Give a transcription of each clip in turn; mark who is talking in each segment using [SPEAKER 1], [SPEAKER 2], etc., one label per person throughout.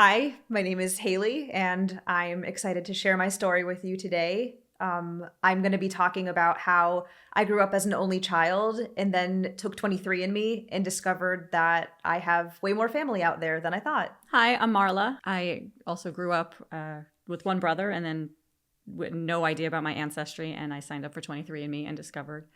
[SPEAKER 1] Hi, my name is Haley, and I'm excited to share my story with you today. I'm going to be talking about how I grew up as an only child and then took 23andMe and discovered that I have way more family out there than I thought.
[SPEAKER 2] Hi, I'm Marla. I also grew up with one brother and then with no idea about my ancestry, and I signed up for 23andMe and discovered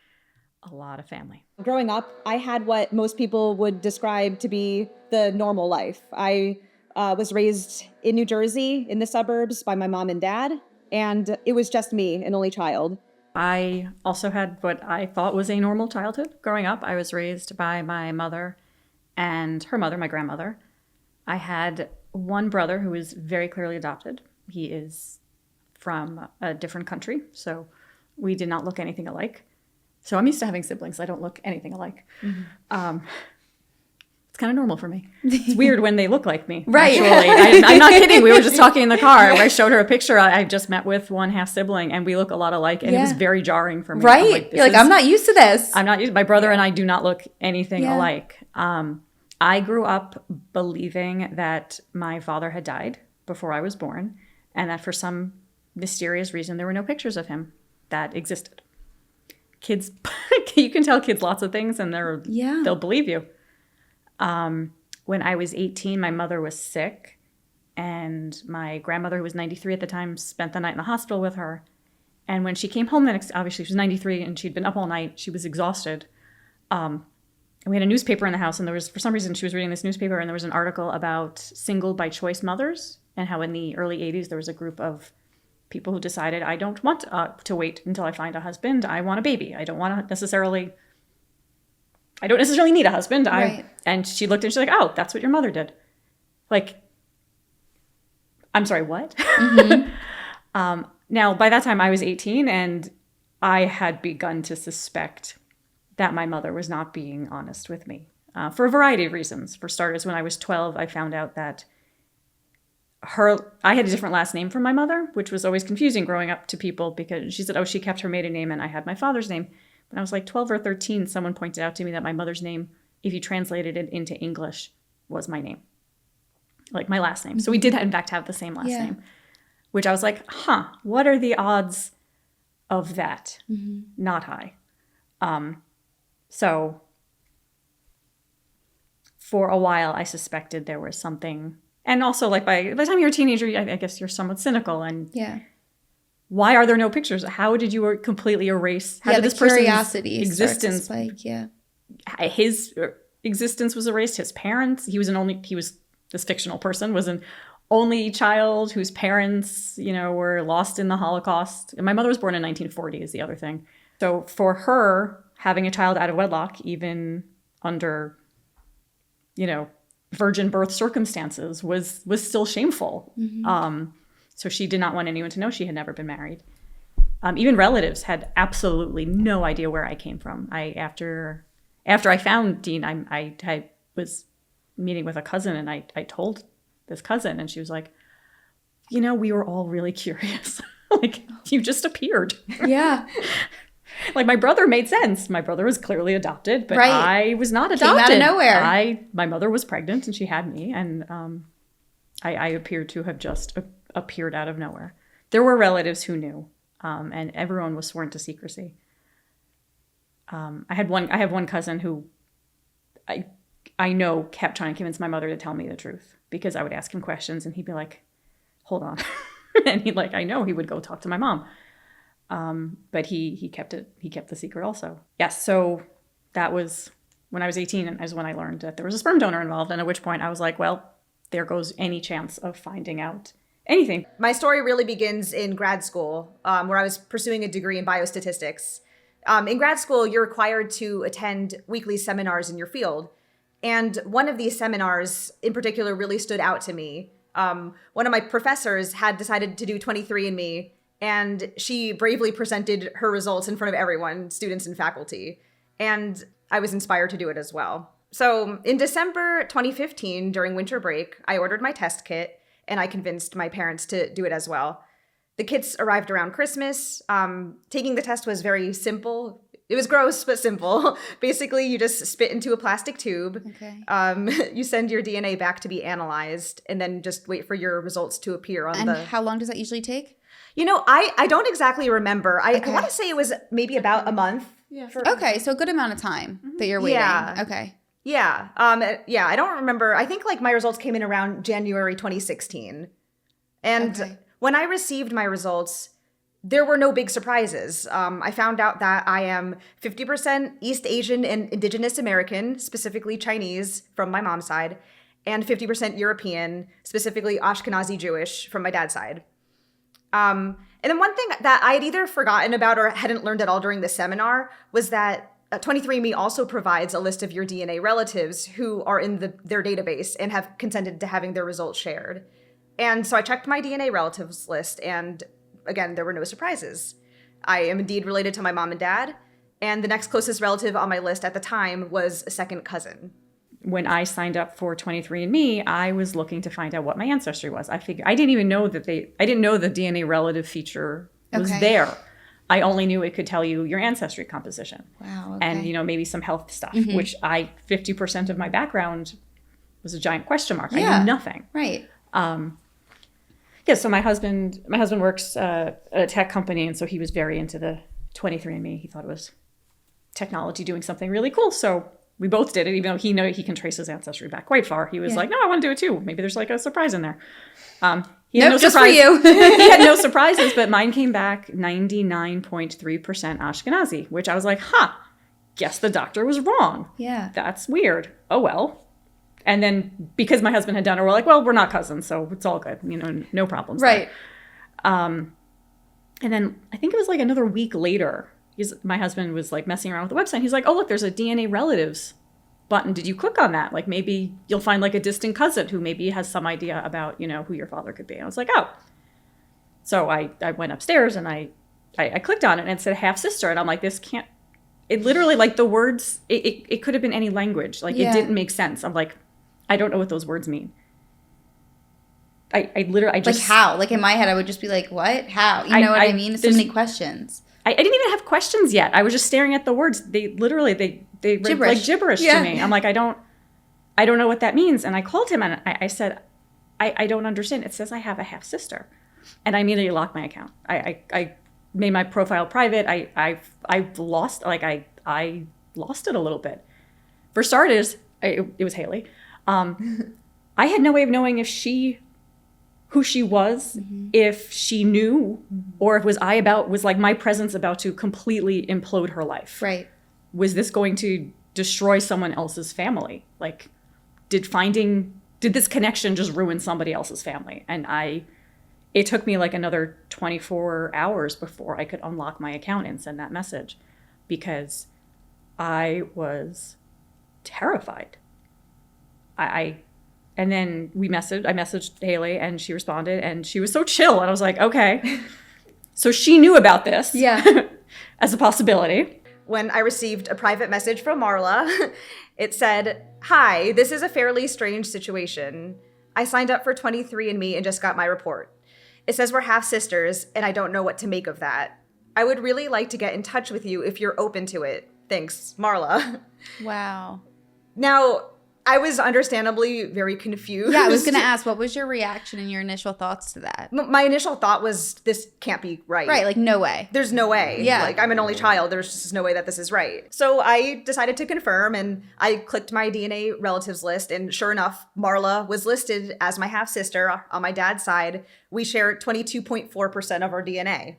[SPEAKER 2] a lot of family.
[SPEAKER 3] Growing up, I had what most people would describe to be the normal life. I was raised in New Jersey, in the suburbs, by my mom and dad, and it was just me, an only child.
[SPEAKER 2] I also had what I thought was a normal childhood growing up. I was raised by my mother and her mother, my grandmother. I had one brother who was very clearly adopted. He is from a different country, so we did not look anything alike. So I'm used to having siblings. I don't look anything alike. Mm-hmm. It's kind of normal for me. It's weird when they look like me.
[SPEAKER 4] Right.
[SPEAKER 2] Actually. I'm not kidding. We were just talking in the car. I showed her a picture. I just met with one half sibling, and we look a lot alike. And it was very jarring for me.
[SPEAKER 4] Right. You're like, I'm not used to this.
[SPEAKER 2] I'm not used. My brother and I do not look anything alike. I grew up believing that my father had died before I was born, and that for some mysterious reason there were no pictures of him that existed. Kids, you can tell kids lots of things, and they'll believe you. When I was 18, my mother was sick, and my grandmother, who was 93 at the time, spent the night in the hospital with her. And when she came home obviously she was 93 and she'd been up all night. She was exhausted. And we had a newspaper in the house, and there was, for some reason, she was reading this newspaper, and there was an article about single by choice mothers and how in the early 80s there was a group of people who decided, I don't want to wait until I find a husband. I want a baby. I don't necessarily need a husband.
[SPEAKER 4] Right.
[SPEAKER 2] And she looked and she's like, oh, that's what your mother did. Like, I'm sorry, what? Mm-hmm. Now, by that time I was 18, and I had begun to suspect that my mother was not being honest with me for a variety of reasons. For starters, when I was 12, I found out that I had a different last name from my mother, which was always confusing growing up to people, because she said, oh, she kept her maiden name and I had my father's name. When I was like 12 or 13, someone pointed out to me that my mother's name, if you translated it into English, was my name, like my last name. So we did, in fact, have the same last name, which I was like, what are the odds of that? Mm-hmm. Not high. So for a while, I suspected there was something. And also, like, by the time you're a teenager, I guess you're somewhat cynical. And why are there no pictures? How did you completely erase? How did this person's existence? His existence was erased. His parents. He was this fictional person was an only child whose parents, were lost in the Holocaust. And my mother was born in 1940. Is the other thing. So for her, having a child out of wedlock, even under, virgin birth circumstances, was still shameful. Mm-hmm. So she did not want anyone to know she had never been married. Even relatives had absolutely no idea where I came from. After I found Dean, I was meeting with a cousin, and I told this cousin, and she was like, we were all really curious. Like, you just appeared.
[SPEAKER 4] Yeah.
[SPEAKER 2] Like, my brother made sense. My brother was clearly adopted, but I was not adopted.
[SPEAKER 4] Came out of nowhere.
[SPEAKER 2] My mother was pregnant, and she had me, and I appeared to have just appeared out of nowhere. There were relatives who knew, and everyone was sworn to secrecy. I have one cousin who I know kept trying to convince my mother to tell me the truth, because I would ask him questions, and he'd be like, hold on. And I know he would go talk to my mom. But he kept the secret also. Yes. So that was when I was 18, and is when I learned that there was a sperm donor involved. And at which point I was like, well, there goes any chance of finding out anything.
[SPEAKER 1] My story really begins in grad school, where I was pursuing a degree in biostatistics. In grad school, you're required to attend weekly seminars in your field. And one of these seminars in particular really stood out to me. One of my professors had decided to do 23andMe, and she bravely presented her results in front of everyone, students and faculty. And I was inspired to do it as well. So in December 2015, during winter break, I ordered my test kit, and I convinced my parents to do it as well. The kits arrived around Christmas. Taking the test was very simple. It was gross, but simple. Basically, you just spit into a plastic tube.
[SPEAKER 4] Okay.
[SPEAKER 1] You send your DNA back to be analyzed, and then just wait for your results to appear on
[SPEAKER 4] And
[SPEAKER 1] the...
[SPEAKER 4] how long does that usually take?
[SPEAKER 1] I don't exactly remember. I want to say it was maybe about a month.
[SPEAKER 2] Yeah.
[SPEAKER 4] Okay, so a good amount of time that you're waiting.
[SPEAKER 1] Yeah.
[SPEAKER 4] Okay.
[SPEAKER 1] Yeah. I don't remember. I think like my results came in around January 2016. And
[SPEAKER 4] Okay.
[SPEAKER 1] when I received my results, there were no big surprises. I found out that I am 50% East Asian and Indigenous American, specifically Chinese from my mom's side, and 50% European, specifically Ashkenazi Jewish from my dad's side. And then one thing that I had either forgotten about or hadn't learned at all during the seminar was that 23andMe also provides a list of your DNA relatives who are in their database and have consented to having their results shared. And so I checked my DNA relatives list, and again, there were no surprises. I am indeed related to my mom and dad, and the next closest relative on my list at the time was a second cousin.
[SPEAKER 2] When I signed up for 23andMe, I was looking to find out what my ancestry was. I didn't even know that I didn't know the DNA relative feature was there. I only knew it could tell you your ancestry composition.
[SPEAKER 4] Wow. Okay.
[SPEAKER 2] And, maybe some health stuff, which 50% of my background was a giant question mark.
[SPEAKER 4] Yeah.
[SPEAKER 2] I knew nothing.
[SPEAKER 4] Right.
[SPEAKER 2] Yeah, so my husband works at a tech company, and so he was very into the 23andMe. He thought it was technology doing something really cool. So we both did it, even though he can trace his ancestry back quite far. He was like, no, I want to do it too. Maybe there's like a surprise in there. He had no
[SPEAKER 4] just
[SPEAKER 2] surprise.
[SPEAKER 4] for you.
[SPEAKER 2] He had no surprises, but mine came back 99.3% Ashkenazi, which I was like, guess the doctor was wrong.
[SPEAKER 4] Yeah.
[SPEAKER 2] That's weird. Oh, well. And then because my husband had done it, we're like, well, we're not cousins, so it's all good. No problems.
[SPEAKER 4] Right.
[SPEAKER 2] And then I think it was like another week later, my husband was like messing around with the website. He's like, oh, look, there's a DNA relatives button. Did you click on that? Like maybe you'll find like a distant cousin who maybe has some idea about, who your father could be. And I was like, oh. So I went upstairs and I clicked on it and it said half sister. And I'm like, this can't, it literally like the words, it could have been any language. Like it didn't make sense. I'm like, I don't know what those words mean. I literally just...
[SPEAKER 4] Like how? Like in my head, I would just be like, what? How? You know what I mean? So many questions.
[SPEAKER 2] I didn't even have questions yet. I was just staring at the words. They literally, they read like gibberish to me. I'm like, I don't know what that means. And I called him and I said, I don't understand. It says I have a half sister. And I immediately locked my account. I made my profile private. I lost it a little bit. For starters, it was Haley. I had no way of knowing who she was, if she knew, or if was like my presence about to completely implode her life.
[SPEAKER 4] Right.
[SPEAKER 2] Was this going to destroy someone else's family? Like, did this connection just ruin somebody else's family? And it took me like another 24 hours before I could unlock my account and send that message, because I was terrified. And then I messaged Haley and she responded and she was so chill. And I was like, okay. So she knew about this as a possibility.
[SPEAKER 1] When I received a private message from Marla, it said, "Hi, this is a fairly strange situation. I signed up for 23andMe and just got my report. It says we're half sisters and I don't know what to make of that. I would really like to get in touch with you if you're open to it. Thanks, Marla."
[SPEAKER 4] Wow.
[SPEAKER 1] Now, I was understandably very confused.
[SPEAKER 4] Yeah, I was going to ask, what was your reaction and your initial thoughts to that?
[SPEAKER 1] My initial thought was, this can't be right.
[SPEAKER 4] Right, like no way.
[SPEAKER 1] There's no way.
[SPEAKER 4] Yeah.
[SPEAKER 1] Like, I'm an only child. There's just no way that this is right. So I decided to confirm, and I clicked my DNA relatives list, and sure enough, Marla was listed as my half-sister on my dad's side. We share 22.4% of our DNA.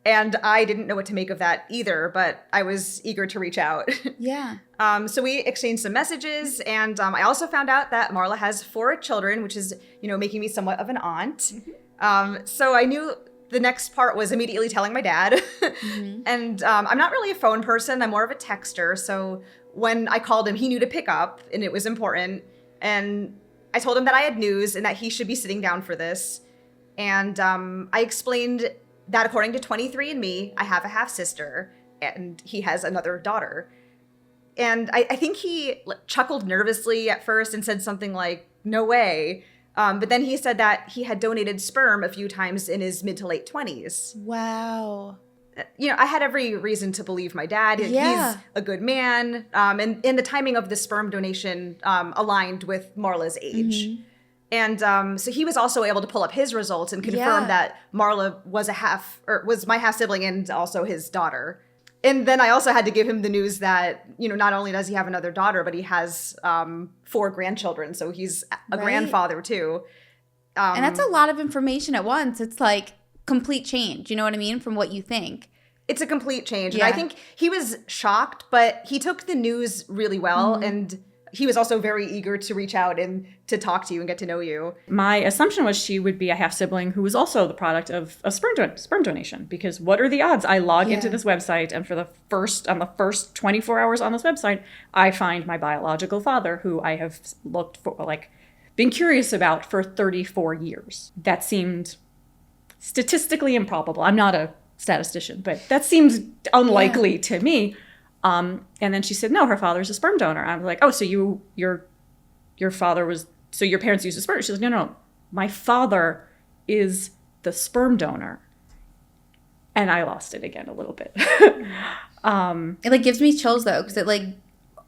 [SPEAKER 1] And I didn't know what to make of that either, but I was eager to reach out.
[SPEAKER 4] Yeah.
[SPEAKER 1] So we exchanged some messages, and I also found out that Marla has 4 children, which is, making me somewhat of an aunt. So I knew the next part was immediately telling my dad. And I'm not really a phone person. I'm more of a texter. So when I called him, he knew to pick up, and it was important. And I told him that I had news and that he should be sitting down for this. And I explained that according to 23andMe, I have a half-sister, and he has another daughter. And I think he chuckled nervously at first and said something like, "No way." But then he said that he had donated sperm a few times in his mid to late 20s.
[SPEAKER 4] Wow.
[SPEAKER 1] I had every reason to believe my dad.
[SPEAKER 4] Yeah.
[SPEAKER 1] He's a good man. And the timing of the sperm donation aligned with Marla's age.
[SPEAKER 4] Mm-hmm.
[SPEAKER 1] And so he was also able to pull up his results and confirm that Marla was was my half sibling and also his daughter. And then I also had to give him the news that, not only does he have another daughter, but he has 4 grandchildren. So he's a grandfather too.
[SPEAKER 4] And that's a lot of information at once. It's like complete change. You know what I mean? From what you think.
[SPEAKER 1] It's a complete change. Yeah. And I think he was shocked, but he took the news really well. Mm-hmm. And he was also very eager to reach out and to talk to you and get to know you.
[SPEAKER 2] My assumption was she would be a half sibling who was also the product of a sperm donation, because what are the odds? I log into this website, and on the first 24 hours on this website, I find my biological father, who I have looked for, been curious about for 34 years. That seemed statistically improbable. I'm not a statistician, but that seems unlikely to me. And then she said, no, her father's a sperm donor. I was like, oh, so your father was, so your parents used a sperm. She said, no, my father is the sperm donor. And I lost it again a little bit.
[SPEAKER 4] It gives me chills though, because it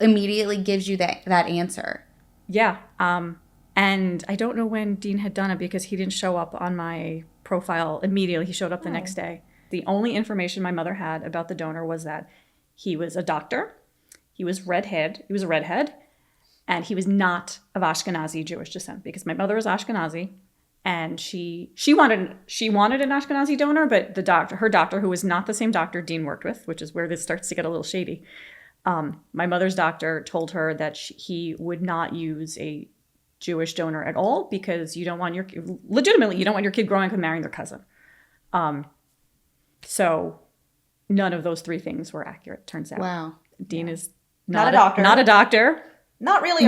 [SPEAKER 4] immediately gives you that answer.
[SPEAKER 2] Yeah. And I don't know when Dean had done it, because he didn't show up on my profile immediately. He showed up the next day. The only information my mother had about the donor was that he was a doctor, he was a redhead, and he was not of Ashkenazi Jewish descent, because my mother is Ashkenazi, and she wanted an Ashkenazi donor, but her doctor, who was not the same doctor Dean worked with, which is where this starts to get a little shady. My mother's doctor told her that he would not use a Jewish donor at all, because you don't want your kid growing up and marrying their cousin. So none of those 3 things were accurate, turns out.
[SPEAKER 4] Wow.
[SPEAKER 2] Dean is
[SPEAKER 1] not a doctor.
[SPEAKER 2] Not a doctor.
[SPEAKER 1] Not really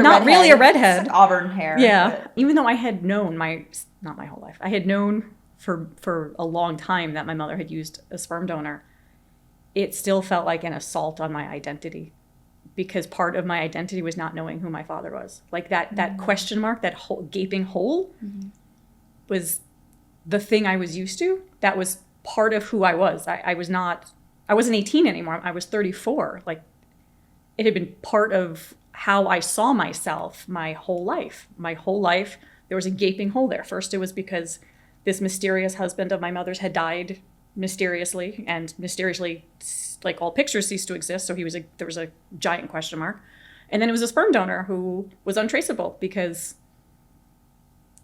[SPEAKER 1] a redhead.
[SPEAKER 3] Like auburn hair.
[SPEAKER 2] Yeah.
[SPEAKER 1] But
[SPEAKER 2] Even though I had known not my whole life, I had known for a long time that my mother had used a sperm donor, it still felt like an assault on my identity, because part of my identity was not knowing who my father was. That question mark, that whole gaping hole was the thing I was used to. That was part of who I was. I wasn't 18 anymore. I was 34. It had been part of how I saw myself my whole life. There was a gaping hole there. First, it was because this mysterious husband of my mother's had died mysteriously, and mysteriously, all pictures ceased to exist. So there was a giant question mark. And then it was a sperm donor who was untraceable, because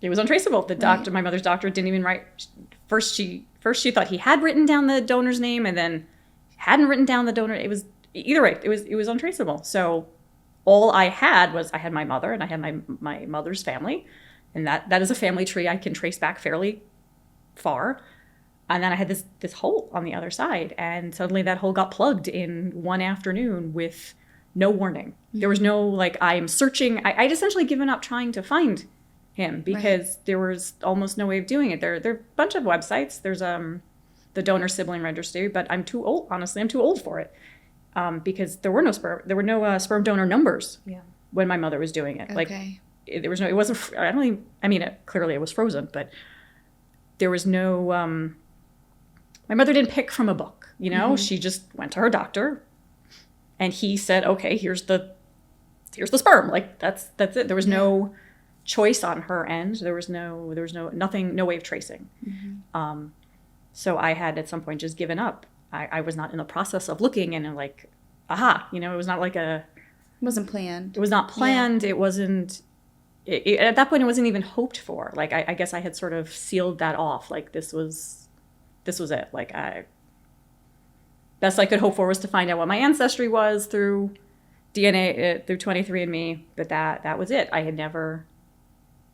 [SPEAKER 2] it was untraceable. The doctor, my mother's doctor, didn't even write. First she thought he had written down the donor's name, and then hadn't written down the donor. It was either way. It was untraceable. So all I had was my mother, and I had my mother's family, and that is a family tree I can trace back fairly far. And then I had this hole on the other side, and suddenly that hole got plugged in one afternoon with no warning. There was no I'm searching. I'd essentially given up trying to find him, because there was almost no way of doing it. There are a bunch of websites. There's the donor sibling registry, but I'm too old. Honestly, I'm too old for it, because there were no sperm donor numbers when my mother was doing it.
[SPEAKER 4] Okay.
[SPEAKER 2] There was no. It wasn't. I don't even. I mean, clearly it was frozen, but there was no. My mother didn't pick from a book. She just went to her doctor, and he said, "Okay, here's the sperm." That's it. There was no choice on her end. There was nothing, no way of tracing. So I had at some point just given up. I was not in the process of looking and it was not it
[SPEAKER 4] wasn't planned.
[SPEAKER 2] It was not planned. Yeah. It wasn't, at that point it wasn't even hoped for. I guess I had sort of sealed that off. This was it. Best I could hope for was to find out what my ancestry was through DNA, through 23andMe, but that was it. I had never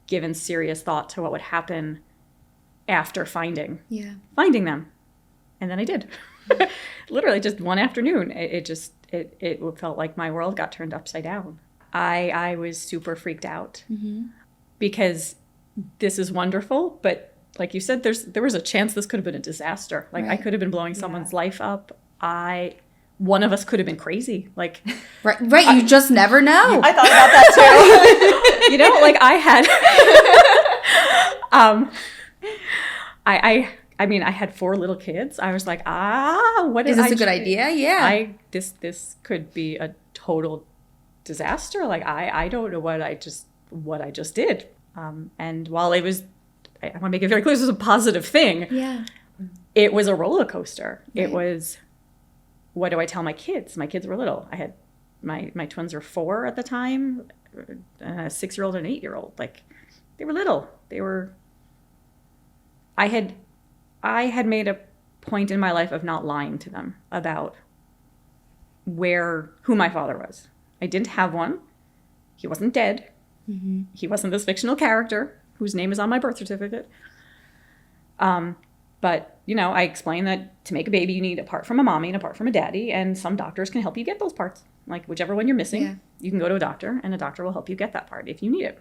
[SPEAKER 2] given serious thought to what would happen after finding them. And then I did. Literally just one afternoon. It felt like my world got turned upside down. I was super freaked out because this is wonderful, but like you said, there was a chance this could have been a disaster. I could have been blowing someone's life up. One of us could have been crazy. Right.
[SPEAKER 4] You just never know.
[SPEAKER 1] I thought about that too.
[SPEAKER 2] I had, I mean, I had 4 little kids. I was like, what
[SPEAKER 4] Is this a good idea? Yeah.
[SPEAKER 2] This could be a total disaster. Like, I don't know what I just did. And while it was, I want to make it very clear, this was a positive thing.
[SPEAKER 4] Yeah.
[SPEAKER 2] It was a roller coaster.
[SPEAKER 4] Right.
[SPEAKER 2] It was, what do I tell my kids? My kids were little. I had, my twins were 4 at the time, a 6-year-old and an 8-year-old. Like, they were little. I had made a point in my life of not lying to them about who my father was. I didn't have one. He wasn't dead. Mm-hmm. He wasn't this fictional character whose name is on my birth certificate. But, I explained that to make a baby, you need a part from a mommy and a part from a daddy, and some doctors can help you get those parts. Like, whichever one you're missing, you can go to a doctor, and a doctor will help you get that part if you need it.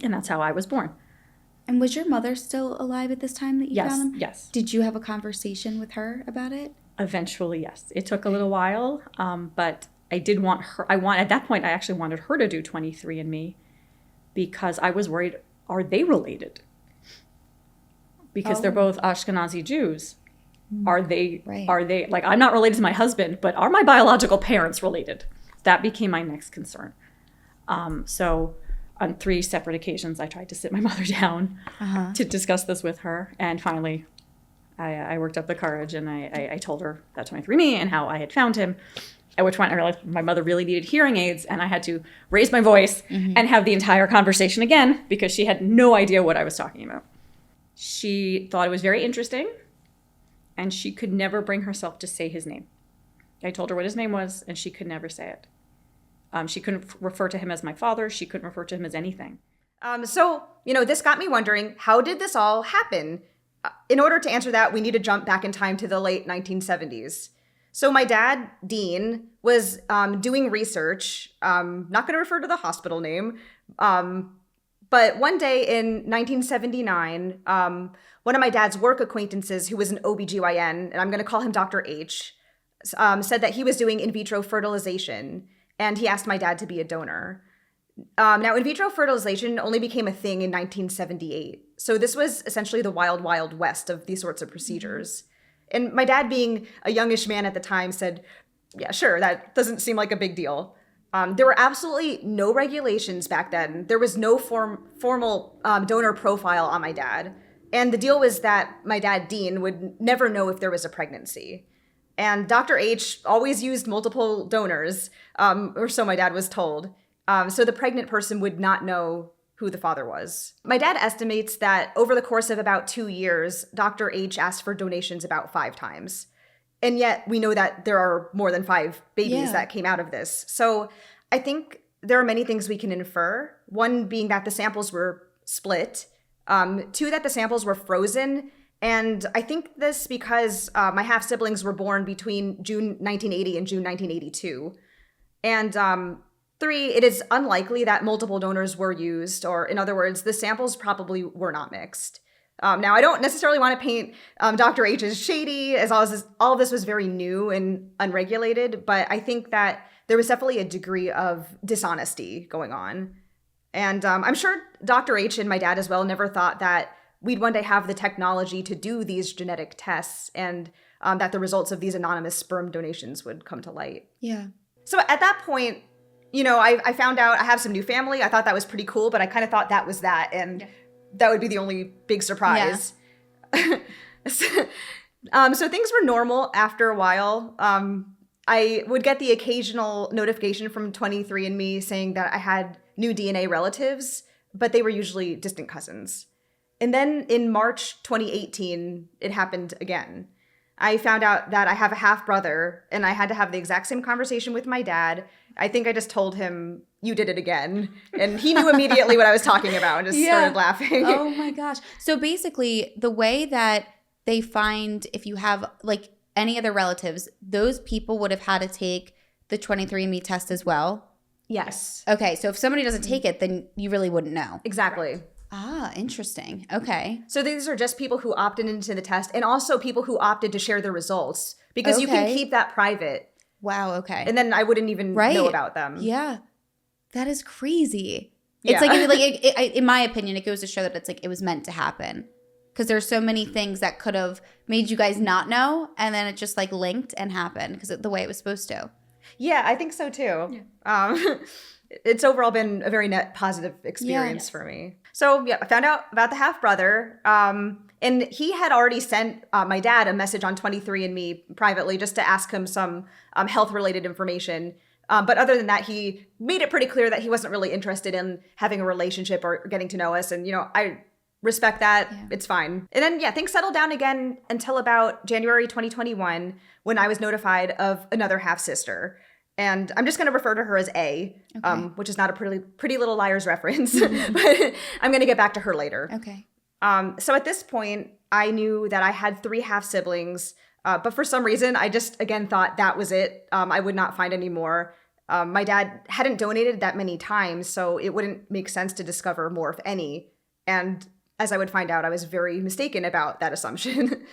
[SPEAKER 2] And that's how I was born.
[SPEAKER 4] And was your mother still alive at this time that you found them?
[SPEAKER 2] Yes.
[SPEAKER 4] Did you have a conversation with her about it?
[SPEAKER 2] Eventually, yes. It took a little while, but I did want her. At that point, I actually wanted her to do 23andMe because I was worried, are they related? Because they're both Ashkenazi Jews. Are they, like, I'm not related to my husband, but are my biological parents related? That became my next concern. So on 3 separate occasions, I tried to sit my mother down to discuss this with her. And finally, I worked up the courage and I told her about 23andMe and how I had found him. At which point I realized my mother really needed hearing aids, and I had to raise my voice and have the entire conversation again because she had no idea what I was talking about. She thought it was very interesting, and she could never bring herself to say his name. I told her what his name was, and she could never say it. She couldn't refer to him as my father. She couldn't refer to him as anything.
[SPEAKER 1] So, this got me wondering, how did this all happen? In order to answer that, we need to jump back in time to the late 1970s. So my dad, Dean, was doing research. Not going to refer to the hospital name. But one day in 1979, one of my dad's work acquaintances, who was an OBGYN, and I'm going to call him Dr. H, said that he was doing in vitro fertilization, and he asked my dad to be a donor. Now, in vitro fertilization only became a thing in 1978. So this was essentially the wild, wild west of these sorts of procedures. And my dad, being a youngish man at the time, said, yeah, sure, that doesn't seem like a big deal. There were absolutely no regulations back then. There was no formal donor profile on my dad. And the deal was that my dad, Dean, would never know if there was a pregnancy. And Dr. H always used multiple donors, or so my dad was told. So the pregnant person would not know who the father was. My dad estimates that over the course of about 2 years, Dr. H asked for donations about 5 times. And yet we know that there are more than 5 babies that came out of this. So I think there are many things we can infer. One being that the samples were split. 2, that the samples were frozen. And I think this because my half-siblings were born between June 1980 and June 1982. And 3, it is unlikely that multiple donors were used, or in other words, the samples probably were not mixed. Now, I don't necessarily want to paint Dr. H as shady, as all of this was very new and unregulated, but I think that there was definitely a degree of dishonesty going on. And I'm sure Dr. H and my dad as well never thought that we'd one day have the technology to do these genetic tests and that the results of these anonymous sperm donations would come to light.
[SPEAKER 4] Yeah.
[SPEAKER 1] So at that point, I found out I have some new family. I thought that was pretty cool, but I kind of thought that was that. And that would be the only big surprise. Yeah. So things were normal after a while. I would get the occasional notification from 23andMe saying that I had new DNA relatives, but they were usually distant cousins. And then in March 2018, it happened again. I found out that I have a half brother, and I had to have the exact same conversation with my dad. I think I just told him, you did it again. And he knew immediately what I was talking about and just started laughing.
[SPEAKER 4] Oh my gosh. So basically, the way that they find if you have like any other relatives, those people would have had to take the 23andMe test as well?
[SPEAKER 1] Yes.
[SPEAKER 4] Okay. So if somebody doesn't take it, then you really wouldn't know.
[SPEAKER 1] Exactly.
[SPEAKER 4] Ah, interesting. Okay.
[SPEAKER 1] So these are just people who opted into the test and also people who opted to share their results because you can keep that private.
[SPEAKER 4] Wow. Okay.
[SPEAKER 1] And then I wouldn't even know about them.
[SPEAKER 4] Yeah. That is crazy. It's like in my opinion, it goes to show that it's like it was meant to happen. Because there's so many things that could have made you guys not know, and then it just like linked and happened because the way it was supposed to.
[SPEAKER 1] Yeah, I think so too. Yeah. It's overall been a very net positive experience for me. So yeah, I found out about the half brother, and he had already sent my dad a message on 23andMe privately just to ask him some health related information. But other than that, he made it pretty clear that he wasn't really interested in having a relationship or getting to know us. And, I respect that. Yeah. It's fine. And then, things settled down again until about January 2021 when I was notified of another half sister. And I'm just going to refer to her as A, which is not a pretty Little Liars reference, but I'm going to get back to her later.
[SPEAKER 4] Okay.
[SPEAKER 1] So at this point, I knew that I had 3 half siblings. But for some reason, I just, again, thought that was it. I would not find any more. My dad hadn't donated that many times, so it wouldn't make sense to discover more, if any. And as I would find out, I was very mistaken about that assumption.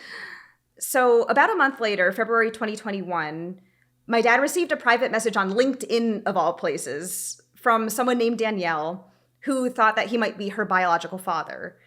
[SPEAKER 1] So about a month later, February 2021, my dad received a private message on LinkedIn, of all places, from someone named Danielle, who thought that he might be her biological father.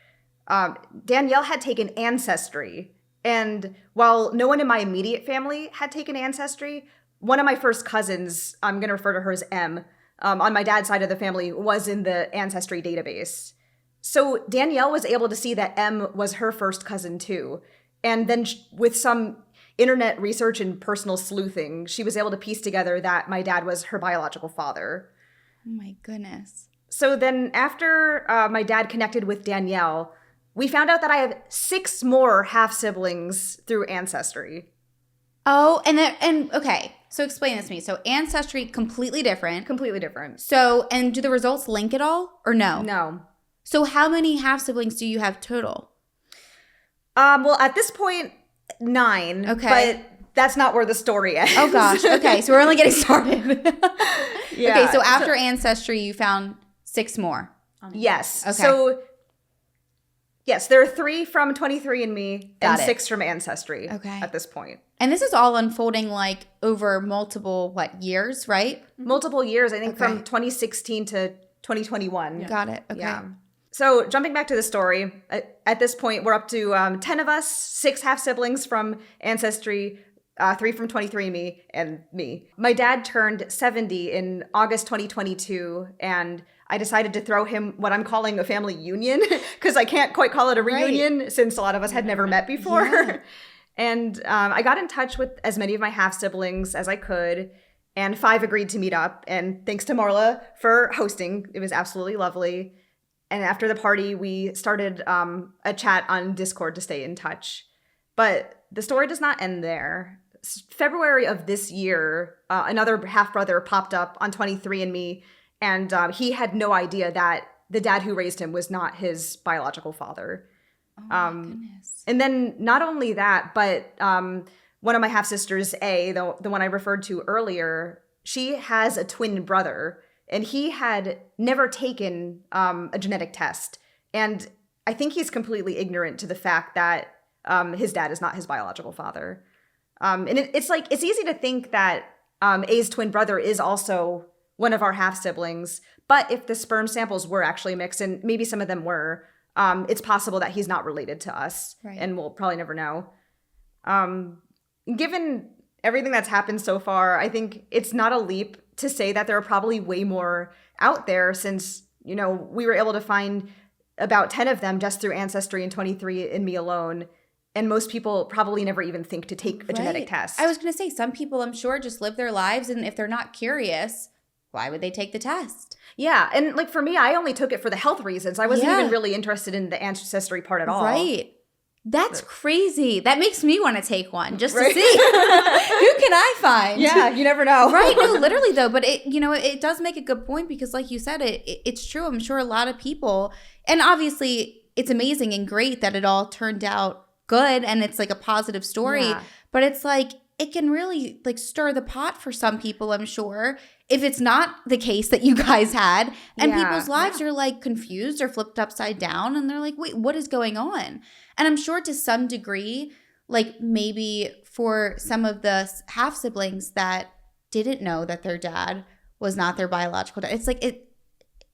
[SPEAKER 1] Danielle had taken Ancestry. And while no one in my immediate family had taken Ancestry, one of my first cousins, I'm going to refer to her as M, on my dad's side of the family, was in the Ancestry database. So Danielle was able to see that M was her first cousin too. And then with some internet research and personal sleuthing, she was able to piece together that my dad was her biological father.
[SPEAKER 4] Oh my goodness.
[SPEAKER 1] So then after my dad connected with Danielle, we found out that I have 6 more half siblings through Ancestry.
[SPEAKER 4] Oh, and okay. So explain this to me. So Ancestry, completely different.
[SPEAKER 1] Completely different.
[SPEAKER 4] So, and do the results link at all or no?
[SPEAKER 1] No.
[SPEAKER 4] So how many half siblings do you have total?
[SPEAKER 1] Well, at this point, 9.
[SPEAKER 4] Okay.
[SPEAKER 1] But that's not where the story ends.
[SPEAKER 4] Oh gosh. Okay. So we're only getting started.
[SPEAKER 1] Yeah.
[SPEAKER 4] Okay. So after Ancestry, you found 6 more.
[SPEAKER 1] Yes.
[SPEAKER 4] Okay.
[SPEAKER 1] So yes, there are 3 from 23andMe and 6 from Ancestry at this point.
[SPEAKER 4] And this is all unfolding like over multiple, years, right?
[SPEAKER 1] Multiple years, I think from 2016 to 2021.
[SPEAKER 4] Yeah. Got it. Okay.
[SPEAKER 1] Yeah. So jumping back to the story, at this point, we're up to 10 of us, 6 half siblings from Ancestry, 3 from 23andMe, and me. My dad turned 70 in August 2022, and I decided to throw him what I'm calling a family union, because I can't quite call it a reunion since a lot of us had never met before. Yeah. And I got in touch with as many of my half siblings as I could, and 5 agreed to meet up. And thanks to Marla for hosting. It was absolutely lovely. And after the party, we started a chat on Discord to stay in touch. But the story does not end there. February of this year, another half-brother popped up on 23andMe, and he had no idea that the dad who raised him was not his biological father.
[SPEAKER 4] Oh my goodness.
[SPEAKER 1] And then not only that, but one of my half-sisters, A, the one I referred to earlier, she has a twin brother, and he had never taken a genetic test. And I think he's completely ignorant to the fact that his dad is not his biological father. And it's easy to think that A's twin brother is also one of our half siblings. But if the sperm samples were actually mixed, and maybe some of them were, it's possible that he's not related to us. Right. And we'll probably never know. Given everything that's happened so far, I think it's not a leap to say that there are probably way more out there, since, we were able to find about 10 of them just through Ancestry and 23andMe alone. And most people probably never even think to take a genetic test.
[SPEAKER 4] I was going to say, some people, I'm sure, just live their lives, and if they're not curious, why would they take the test?
[SPEAKER 1] Yeah. And for me, I only took it for the health reasons. I wasn't even really interested in the Ancestry part at all.
[SPEAKER 4] Right. That's crazy. That makes me want to take one just to see who can I find.
[SPEAKER 1] Yeah, you never know.
[SPEAKER 4] Right. No, literally though. But it does make a good point, because like you said, it's true. I'm sure a lot of people, and obviously it's amazing and great that it all turned out good and it's like a positive story. Yeah. But it's like, it can really like stir the pot for some people, I'm sure, if it's not the case that you guys had, and people's lives are like confused or flipped upside down, and they're like, wait, what is going on? And I'm sure to some degree, like maybe for some of the half siblings that didn't know that their dad was not their biological dad, it's like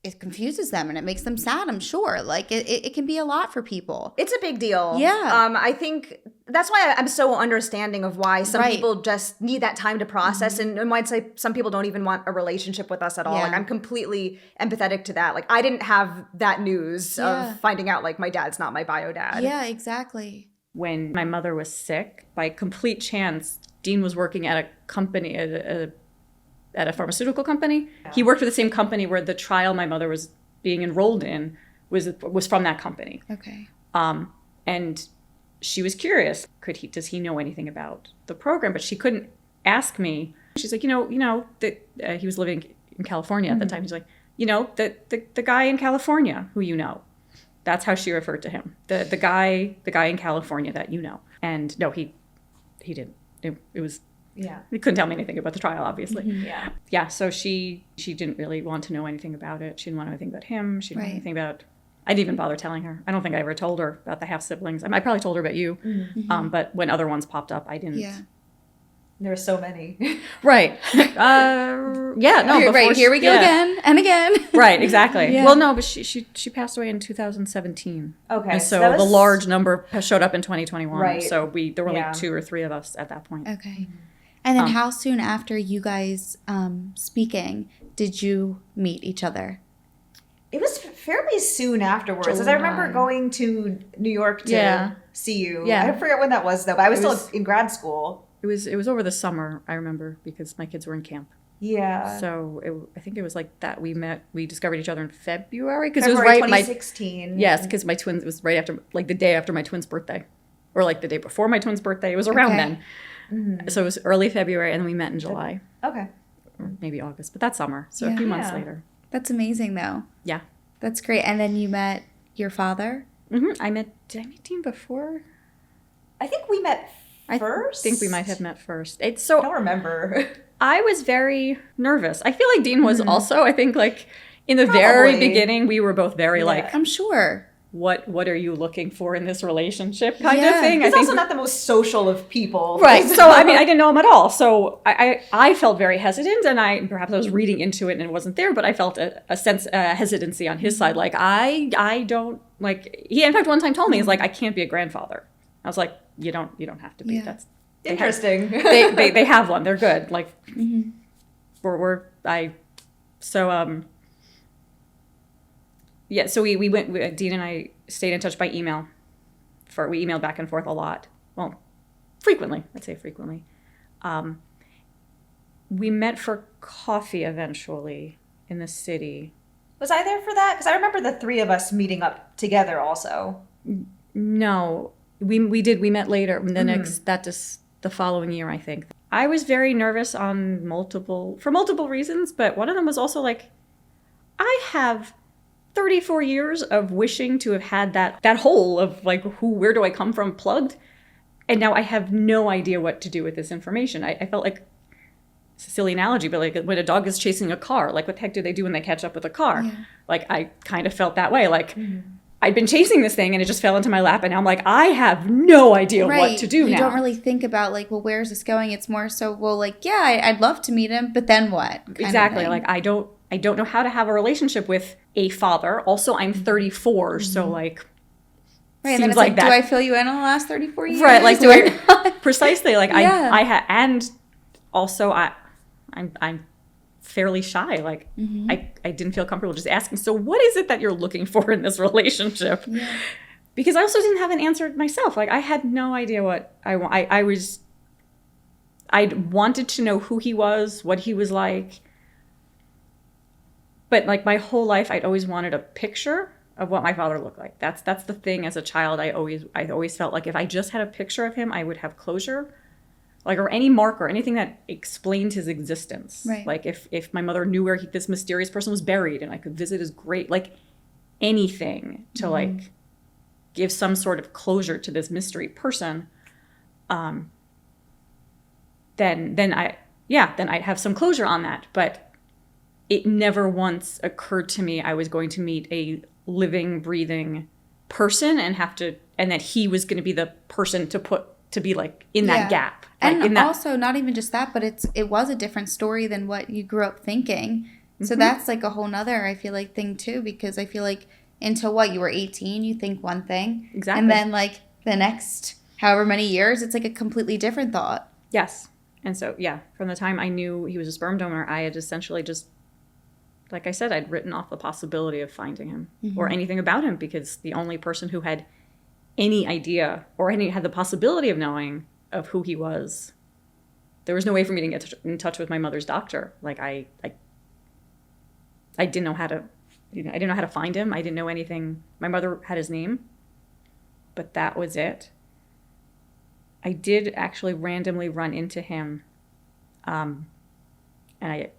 [SPEAKER 4] it confuses them and it makes them sad, I'm sure. Like it can be a lot for people.
[SPEAKER 1] It's a big deal.
[SPEAKER 4] Yeah.
[SPEAKER 1] I think that's why I'm so understanding of why some
[SPEAKER 4] Right.
[SPEAKER 1] people just need that time to process and why I'd say some people don't even want a relationship with us at all.
[SPEAKER 4] Yeah.
[SPEAKER 1] Like I'm completely empathetic to that. Like I didn't have that news
[SPEAKER 4] Yeah.
[SPEAKER 1] of finding out like my dad's not my bio dad.
[SPEAKER 4] Yeah, exactly.
[SPEAKER 2] When my mother was sick, by complete chance, Dean was working at a company, at a pharmaceutical company. He worked for the same company where the trial my mother was being enrolled in was from that company.
[SPEAKER 4] Okay.
[SPEAKER 2] And she was curious. Does he know anything about the program? But she couldn't ask me. She's like, that he was living in California at the time. He's like, the guy in California who you know. That's how she referred to him. The guy in California that you know. And no, he didn't. It was.
[SPEAKER 1] Yeah.
[SPEAKER 2] He couldn't tell me anything about the trial, obviously.
[SPEAKER 1] Yeah.
[SPEAKER 2] Yeah, so she didn't really want to know anything about it. She didn't want to know anything about him. She didn't know anything about... I didn't even bother telling her. I don't think I ever told her about the half-siblings. I probably told her about you, but when other ones popped up, I didn't.
[SPEAKER 4] Yeah.
[SPEAKER 1] There are so many.
[SPEAKER 2] Right. Yeah, no.
[SPEAKER 4] Right, here we go again and again.
[SPEAKER 2] Right, exactly.
[SPEAKER 4] Yeah.
[SPEAKER 2] Well, no, but she passed away in 2017.
[SPEAKER 1] Okay.
[SPEAKER 2] And so
[SPEAKER 1] that
[SPEAKER 2] the
[SPEAKER 1] was-
[SPEAKER 2] large number showed up in 2021.
[SPEAKER 1] Right.
[SPEAKER 2] So there were
[SPEAKER 1] Yeah.
[SPEAKER 2] like 2 or 3 of us at that point.
[SPEAKER 4] Okay. And then how soon after you guys speaking did you meet each other?
[SPEAKER 1] It was fairly soon afterwards. Because I remember going to New York to see you.
[SPEAKER 2] Yeah.
[SPEAKER 1] I forget when that was though, but I was still in grad school.
[SPEAKER 2] It was over the summer, I remember, because my kids were in camp.
[SPEAKER 1] Yeah.
[SPEAKER 2] So I think it was like that. We discovered each other in February because it was
[SPEAKER 1] February
[SPEAKER 2] right
[SPEAKER 1] 2016.
[SPEAKER 2] Yes, because my twins, it was right after, like the day after my twins' birthday, or like the day before my twins' birthday. It was around then. So it was early February, and then we met in July,
[SPEAKER 1] Okay.
[SPEAKER 2] or maybe August, but that summer. So a few months
[SPEAKER 1] Yeah.
[SPEAKER 2] later.
[SPEAKER 4] That's amazing though.
[SPEAKER 2] Yeah.
[SPEAKER 4] That's great. And then you met your father?
[SPEAKER 2] Did I meet Dean before?
[SPEAKER 1] I think we met first.
[SPEAKER 2] I think we might have met first.
[SPEAKER 1] I don't remember.
[SPEAKER 2] I was very nervous. I feel like Dean was also. I think like in the very
[SPEAKER 1] Probably.
[SPEAKER 2] beginning, we were both very like,
[SPEAKER 4] I'm sure.
[SPEAKER 2] what are you looking for in this relationship kind of
[SPEAKER 4] Yeah.
[SPEAKER 2] thing.
[SPEAKER 1] He's
[SPEAKER 2] I think
[SPEAKER 1] also not the most social of people.
[SPEAKER 2] right. So I mean, I didn't know him at all. So I felt very hesitant, and perhaps I was reading into it and it wasn't there, but I felt a sense hesitancy on his side. Like I don't like. He in fact one time told me he's like, I can't be a grandfather. I was like, you don't have to be.
[SPEAKER 4] Yeah.
[SPEAKER 2] That's
[SPEAKER 1] Interesting.
[SPEAKER 2] they have one. They're good. Like yeah, so we went, Dean and I stayed in touch by email. We emailed back and forth a lot. Well, frequently. I'd say frequently. We met for coffee eventually in the city.
[SPEAKER 1] Was I there for that? Because I remember the 3 of us meeting up together also.
[SPEAKER 2] No, we did. We met later. The following year, I think. I was very nervous for multiple reasons, but one of them was also like, I have 34 years of wishing to have had that hole of like, where do I come from plugged? And now I have no idea what to do with this information. I felt like, it's a silly analogy, but like when a dog is chasing a car, like what the heck do they do when they catch up with a car?
[SPEAKER 4] Yeah.
[SPEAKER 2] Like I kind of felt that way. Like I'd been chasing this thing and it just fell into my lap, and now I'm like, I have no idea what to do now.
[SPEAKER 4] You don't really think about like, well, where's this going? It's more so, well, like, yeah, I'd love to meet him, but then what? kind of
[SPEAKER 2] Exactly.
[SPEAKER 4] thing.
[SPEAKER 2] Like I don't know how to have a relationship with a father. Also, I'm 34, so like
[SPEAKER 4] right, and then
[SPEAKER 2] seems
[SPEAKER 4] it's
[SPEAKER 2] like
[SPEAKER 4] like,
[SPEAKER 2] that.
[SPEAKER 4] do I feel you in on the last 34 years?
[SPEAKER 2] Right, like
[SPEAKER 4] do I not?
[SPEAKER 2] precisely. Like
[SPEAKER 4] Yeah.
[SPEAKER 2] I had, and also I'm fairly shy. Like I didn't feel comfortable just asking. So what is it that you're looking for in this relationship?
[SPEAKER 4] Yeah.
[SPEAKER 2] Because I also didn't have an answer myself. Like I had no idea what I want. I wanted to know who he was, what he was like. But like my whole life, I'd always wanted a picture of what my father looked like. That's the thing. As a child, I always felt like if I just had a picture of him, I would have closure, like, or any marker, anything that explained his existence.
[SPEAKER 4] Right.
[SPEAKER 2] Like if my mother knew where this mysterious person was buried, and I could visit his grave, like anything to like give some sort of closure to this mystery person. Then I'd have some closure on that. But it never once occurred to me I was going to meet a living, breathing person and that he was going to be the person to be like in that gap. Like
[SPEAKER 4] And
[SPEAKER 2] in that,
[SPEAKER 4] also, not even just that, but it was a different story than what you grew up thinking. So that's like a whole nother, I feel like, thing too, because I feel like until what, you were 18, you think one thing.
[SPEAKER 2] Exactly.
[SPEAKER 4] And then like the next however many years, it's like a completely different thought.
[SPEAKER 2] Yes. And so, yeah, from the time I knew he was a sperm donor, I had essentially just, like I said, I'd written off the possibility of finding him or anything about him, because the only person who had any idea or had the possibility of knowing of who he was, there was no way for me to get in touch with my mother's doctor. Like I didn't know how to, I didn't know how to find him. I didn't know anything. My mother had his name, but that was it. I did actually randomly run into him, and I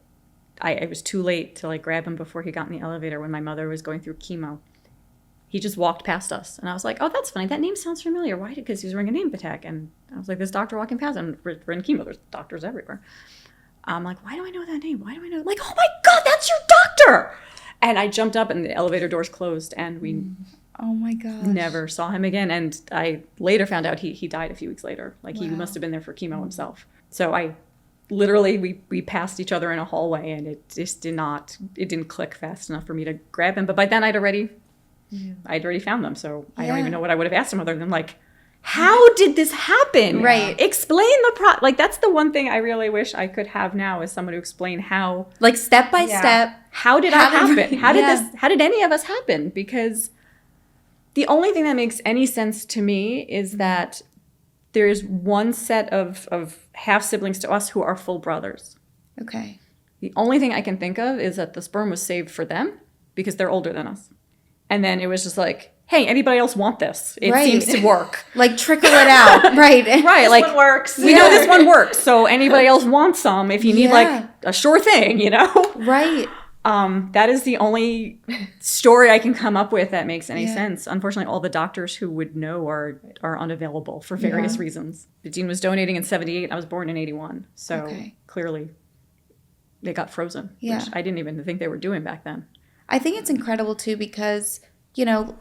[SPEAKER 2] was too late to like grab him before he got in the elevator when my mother was going through chemo. He just walked past us, and I was like, "Oh, that's funny. That name sounds familiar. Why? Because he was wearing a name tag." And I was like, "This doctor walking past him. We're in chemo. There's doctors everywhere." I'm like, "Why do I know that name? Why do I know?" I'm like, "Oh my God, that's your doctor!" And I jumped up, and the elevator doors closed, and we.
[SPEAKER 4] Oh my gosh.
[SPEAKER 2] Never saw him again. And I later found out he died a few weeks later. Like he must have been there for chemo himself. So I literally, we passed each other in a hallway, and it just didn't click fast enough for me to grab him. But by then I'd already found them. So I don't even know what I would have asked him other than like, how did this happen?
[SPEAKER 4] Right.
[SPEAKER 2] Explain like that's the one thing I really wish I could have now, is someone to explain how.
[SPEAKER 4] Like step by step.
[SPEAKER 2] How did that happen? How did any of us happen? Because the only thing that makes any sense to me is that there is one set of half-siblings to us who are full brothers.
[SPEAKER 4] Okay.
[SPEAKER 2] The only thing I can think of is that the sperm was saved for them because they're older than us. And then it was just like, hey, anybody else want this? It seems to work.
[SPEAKER 4] Like trickle it out. Right.
[SPEAKER 2] Right.
[SPEAKER 1] This one works.
[SPEAKER 2] We know this one works. So anybody else wants some if you need like a sure thing,
[SPEAKER 4] Right.
[SPEAKER 2] That is the only story I can come up with that makes any sense. Unfortunately, all the doctors who would know are unavailable for various reasons. The gene was donating in 1978. I was born in 1981. So clearly they got frozen, which I didn't even think they were doing back then.
[SPEAKER 4] I think it's incredible too because,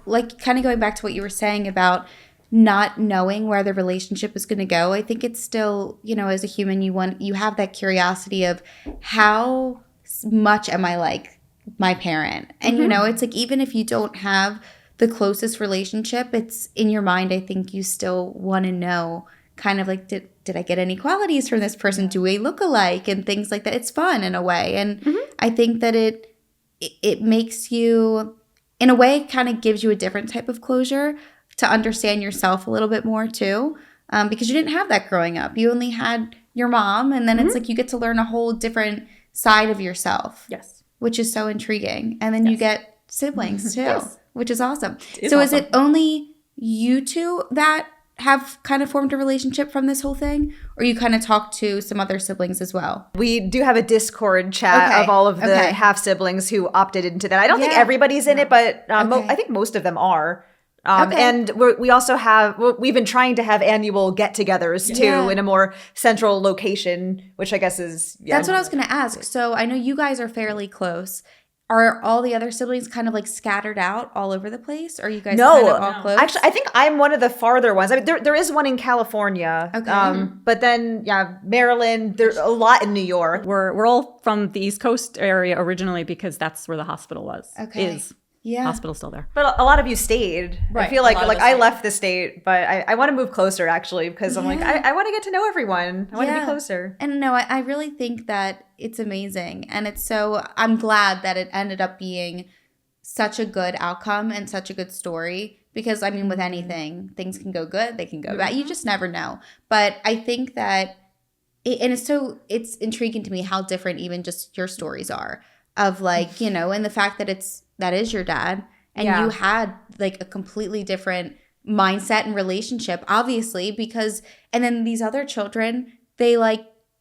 [SPEAKER 4] like kind of going back to what you were saying about not knowing where the relationship is going to go. I think it's still, as a human, you have that curiosity of how much am I like my parent? And, it's like, even if you don't have the closest relationship, it's in your mind, I think you still want to know kind of like, did I get any qualities from this person? Do we look alike? And things like that. It's fun in a way. And I think that it makes you, in a way, kind of gives you a different type of closure to understand yourself a little bit more too. Because you didn't have that growing up. You only had your mom. And then it's like you get to learn a whole different side of yourself.
[SPEAKER 2] Yes.
[SPEAKER 4] Which is so intriguing. And then you get siblings too, which is awesome. Is it only you two that have kind of formed a relationship from this whole thing? Or you kind of talk to some other siblings as well?
[SPEAKER 1] We do have a Discord chat of all of the half-siblings who opted into that. I don't think everybody's in it, but I think most of them are. And we also we've been trying to have annual get-togethers too in a more central location, which I guess is
[SPEAKER 4] That's what I was going to ask. So I know you guys are fairly close. Are all the other siblings kind of like scattered out all over the place? Or are you guys kind of all close?
[SPEAKER 1] Actually, I think I'm one of the farther ones. I mean, there is one in California. Okay. But then, Maryland, there's a lot in New York.
[SPEAKER 2] We're all from the East Coast area originally because that's where the hospital was.
[SPEAKER 4] Okay.
[SPEAKER 2] Hospital's still there.
[SPEAKER 1] But a lot of you stayed. Right. I feel like I left the state, but I want to move closer actually because I'm like, I want to get to know everyone. I want to be closer.
[SPEAKER 4] And no, I really think that it's amazing. And I'm glad that it ended up being such a good outcome and such a good story because, I mean, with anything, things can go good, they can go bad. You just never know. But I think that, it's intriguing to me how different even just your stories are of like, and the fact that that is your dad and you had like a completely different mindset and relationship, obviously, because, and then these other children, they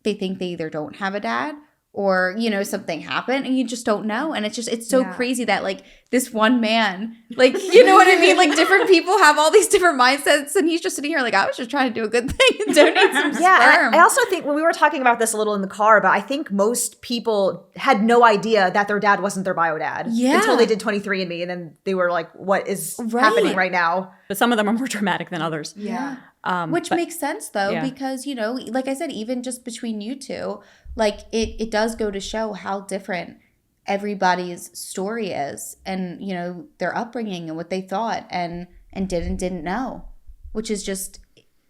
[SPEAKER 4] think they either don't have a dad or, something happened and you just don't know. And it's so crazy that like this one man, like, you know what I mean? Like different people have all these different mindsets and he's just sitting here like, I was just trying to do a good thing and donate some sperm.
[SPEAKER 1] I also think when we were talking about this a little in the car, but I think most people had no idea that their dad wasn't their bio dad until they did 23andMe. And then they were like, what is happening right now?
[SPEAKER 2] But some of them are more dramatic than others.
[SPEAKER 4] Yeah. Which makes sense though, because, like I said, even just between you two, like it does go to show how different everybody's story is, and you know, their upbringing and what they thought and did and didn't know, which is just,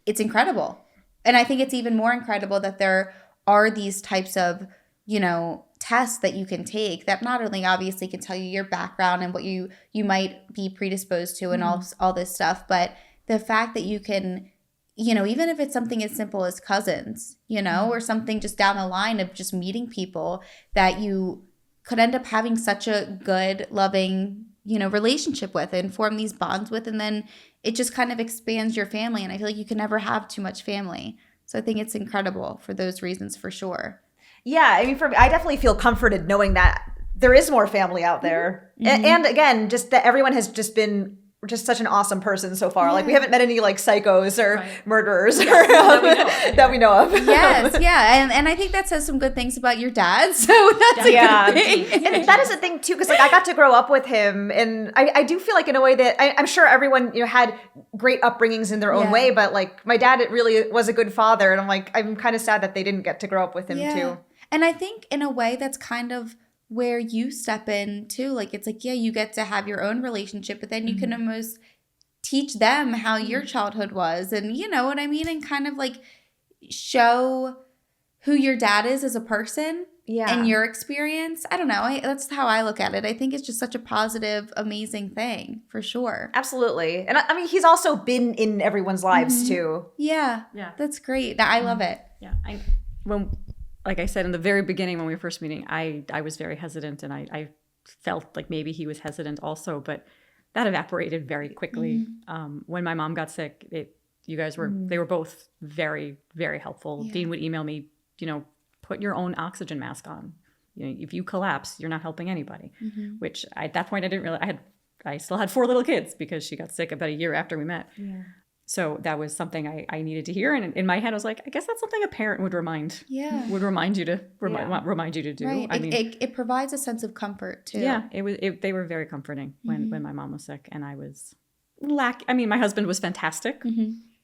[SPEAKER 4] it's incredible. And I think it's even more incredible that there are these types of, you know, tests that you can take that not only obviously can tell you your background and what you might be predisposed to and all this stuff, but the fact that you can, you know, even if it's something as simple as cousins, you know, or something just down the line of just meeting people that you could end up having such a good, loving, you know, relationship with and form these bonds with, and then it just kind of expands your family. And I feel like you can never have too much family. So I think it's incredible for those reasons, for sure.
[SPEAKER 1] Yeah, I mean, for me, I definitely feel comforted knowing that there is more family out there. And again, just that everyone has just been just such an awesome person so far. Like, we haven't met any like psychos or murderers or, that we know of.
[SPEAKER 4] Yes, yeah. And I think that says some good things about your dad. So that's a good thing.
[SPEAKER 1] And that is a thing too, because like I got to grow up with him, and I do feel like in a way that I'm sure everyone, you know, had great upbringings in their own way, but like my dad, it really was a good father, and I'm kind of sad that they didn't get to grow up with him too.
[SPEAKER 4] And I think in a way that's kind of where you step in too. Like, it's like, yeah, you get to have your own relationship, but then you can almost teach them how your childhood was, and you know what I mean, and kind of like show who your dad is as a person and your experience. I don't know. That's how I look at it. I think it's just such a positive, amazing thing, for sure.
[SPEAKER 1] Absolutely. And I mean, he's also been in everyone's lives too.
[SPEAKER 4] Yeah. That's great. I love it.
[SPEAKER 2] Yeah. Like I said in the very beginning when we were first meeting, I was very hesitant, and I felt like maybe he was hesitant also, but that evaporated very quickly. When my mom got sick, they were both very, very helpful. Dean would email me, you know, put your own oxygen mask on. You know, if you collapse, you're not helping anybody. Which at that point I didn't realize. I still had 4 little kids because she got sick about a year after we met. So that was something I needed to hear, and in my head I was like, I guess that's something a parent would remind you to remind you to do.
[SPEAKER 4] Right.
[SPEAKER 2] I mean,
[SPEAKER 4] it provides a sense of comfort too.
[SPEAKER 2] Yeah, they were very comforting when my mom was sick, and I was I mean, my husband was fantastic,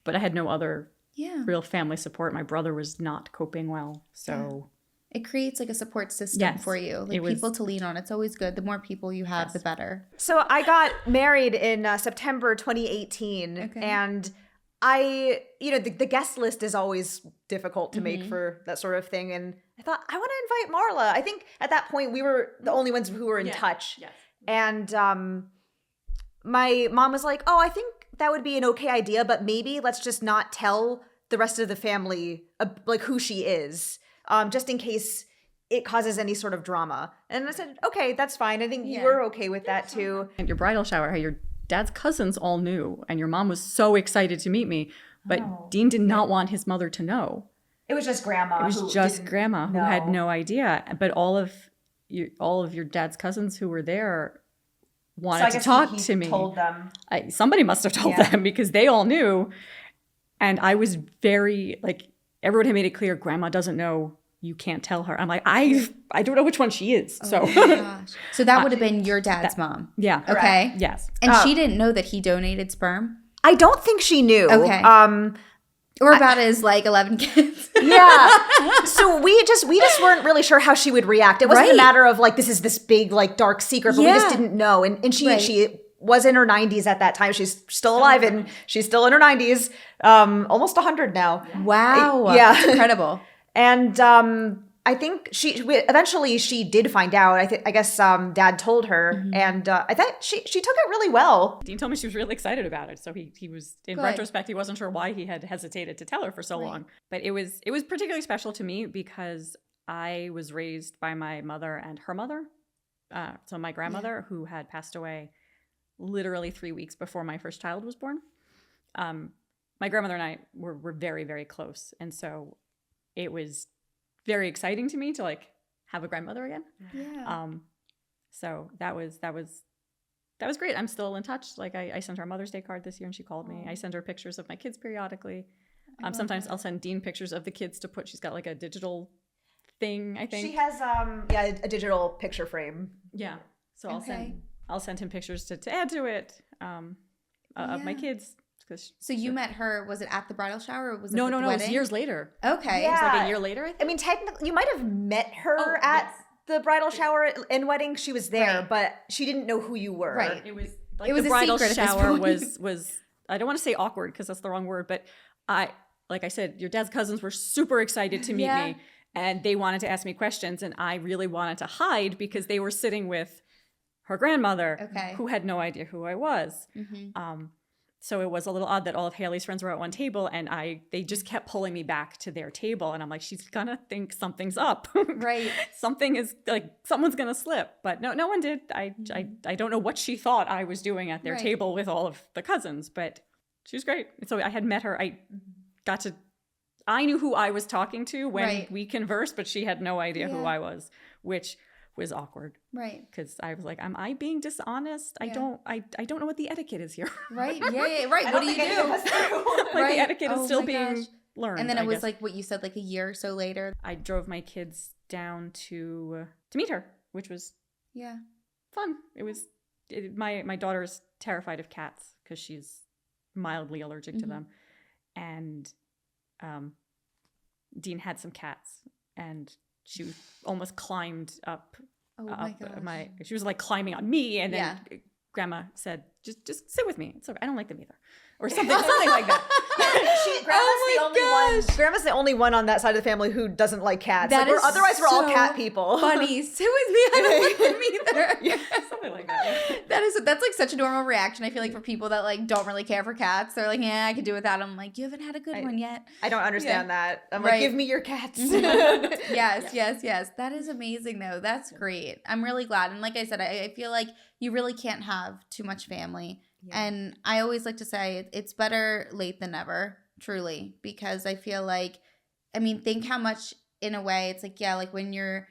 [SPEAKER 2] but I had no other real family support. My brother was not coping well, so
[SPEAKER 4] it creates like a support system for you, like people to lean on. It's always good. The more people you have, the better.
[SPEAKER 1] So I got married in September 2018, and the guest list is always difficult to make for that sort of thing. And I thought, I want to invite Marla. I think at that point we were the only ones who were in touch. Yes. And my mom was like, oh, I think that would be an okay idea, but maybe let's just not tell the rest of the family like who she is. Just in case it causes any sort of drama. And I said, okay, that's fine. I think you were okay with that too.
[SPEAKER 2] At your bridal shower, how your dad's cousins all knew, and your mom was so excited to meet me, but Dean did not want his mother to know.
[SPEAKER 1] It was just grandma.
[SPEAKER 2] It was just grandma who had no idea. But all of your dad's cousins who were there wanted to talk to me.
[SPEAKER 1] Told them.
[SPEAKER 2] Somebody must have told them, because they all knew. And I was very, like, everyone had made it clear, grandma doesn't know, you can't tell her. I'm like, I don't know which one she is. So
[SPEAKER 4] so that would have been your dad's mom.
[SPEAKER 2] Yeah.
[SPEAKER 4] Okay.
[SPEAKER 2] Correct. Yes.
[SPEAKER 4] And she didn't know that he donated sperm?
[SPEAKER 1] I don't think she knew.
[SPEAKER 4] Okay. Or about his like 11 kids.
[SPEAKER 1] So we just weren't really sure how she would react. It wasn't a matter of like, this is this big like dark secret, but we just didn't know. And she was in her 90s at that time. She's still alive, and she's still in her 90s, almost 100 now.
[SPEAKER 4] Wow. Yeah. That's incredible.
[SPEAKER 1] And I think eventually she did find out. I guess Dad told her, and I thought she took it really well.
[SPEAKER 2] Dean told me she was really excited about it. So he was, in retrospect, he wasn't sure why he had hesitated to tell her for so long. But it was particularly special to me because I was raised by my mother and her mother. So my grandmother, who had passed away literally 3 weeks before my first child was born. My grandmother and I were very, very close. And so it was very exciting to me to like have a grandmother again. Yeah. So that was great. I'm still in touch. Like I sent her a Mother's Day card this year, and she called me. I send her pictures of my kids periodically. Sometimes I'll send Dean pictures of the kids to put. She's got like a digital thing, I think.
[SPEAKER 1] She has a digital picture frame.
[SPEAKER 2] Yeah. So I'll send him pictures to add to it of my kids.
[SPEAKER 4] So you met her, was it at the bridal shower, or was it
[SPEAKER 2] No,
[SPEAKER 4] the
[SPEAKER 2] it
[SPEAKER 4] wedding?
[SPEAKER 2] was years later.
[SPEAKER 4] Okay.
[SPEAKER 1] Yeah.
[SPEAKER 2] It was like a year later, I think.
[SPEAKER 1] I mean, technically, you might have met her at the bridal shower and wedding. She was there,
[SPEAKER 4] Right.
[SPEAKER 1] but she didn't know who you were.
[SPEAKER 4] Right.
[SPEAKER 2] It was
[SPEAKER 4] It was
[SPEAKER 2] the
[SPEAKER 4] a
[SPEAKER 2] bridal
[SPEAKER 4] secret at this
[SPEAKER 2] shower
[SPEAKER 4] point.
[SPEAKER 2] was I don't want to say awkward because that's the wrong word, but like I said, your dad's cousins were super excited to meet me, and they wanted to ask me questions, and I really wanted to hide because they were sitting with her grandmother, who had no idea who I was. So it was a little odd that all of Haley's friends were at one table, and they just kept pulling me back to their table, and I'm like, she's gonna think something's up,
[SPEAKER 4] Right?
[SPEAKER 2] Something is like someone's gonna slip, but no one did. I don't know what she thought I was doing at their table with all of the cousins, but she was great. So I had met her. I knew who I was talking to when we conversed, but she had no idea who I was, which was awkward.
[SPEAKER 4] Right.
[SPEAKER 2] Because I was like, am I being dishonest? I don't know what the etiquette is here.
[SPEAKER 4] Right. Yeah. Right. What do you do?
[SPEAKER 2] Like the etiquette is still being learned.
[SPEAKER 4] And then it was like what you said, like a year or so later.
[SPEAKER 2] I drove my kids down to meet her, which was fun. It was my daughter's terrified of cats because she's mildly allergic to them, and Dean had some cats, and she almost climbed up.
[SPEAKER 4] Oh my gosh.
[SPEAKER 2] She was like climbing on me, and then Grandma said, "Just sit with me. It's okay. I don't like them either," or something like that.
[SPEAKER 1] Grandma's the only one on that side of the family who doesn't like cats.
[SPEAKER 4] That
[SPEAKER 1] like,
[SPEAKER 4] is
[SPEAKER 1] otherwise, we're all
[SPEAKER 4] so
[SPEAKER 1] cat people.
[SPEAKER 4] Funny. Sit with me. I don't like them either.
[SPEAKER 2] Something like that.
[SPEAKER 4] That's like such a normal reaction. I feel like for people that like don't really care for cats, they're like, yeah, I could do without them. I'm like, you haven't had a good one yet.
[SPEAKER 1] I don't understand that. I'm like, give me your cats.
[SPEAKER 4] Yes. That is amazing though. That's great. I'm really glad. And like I said, I feel like you really can't have too much family. Yeah. And I always like to say it's better late than never, truly, because I feel like, I mean, think how much in a way it's like, like when you're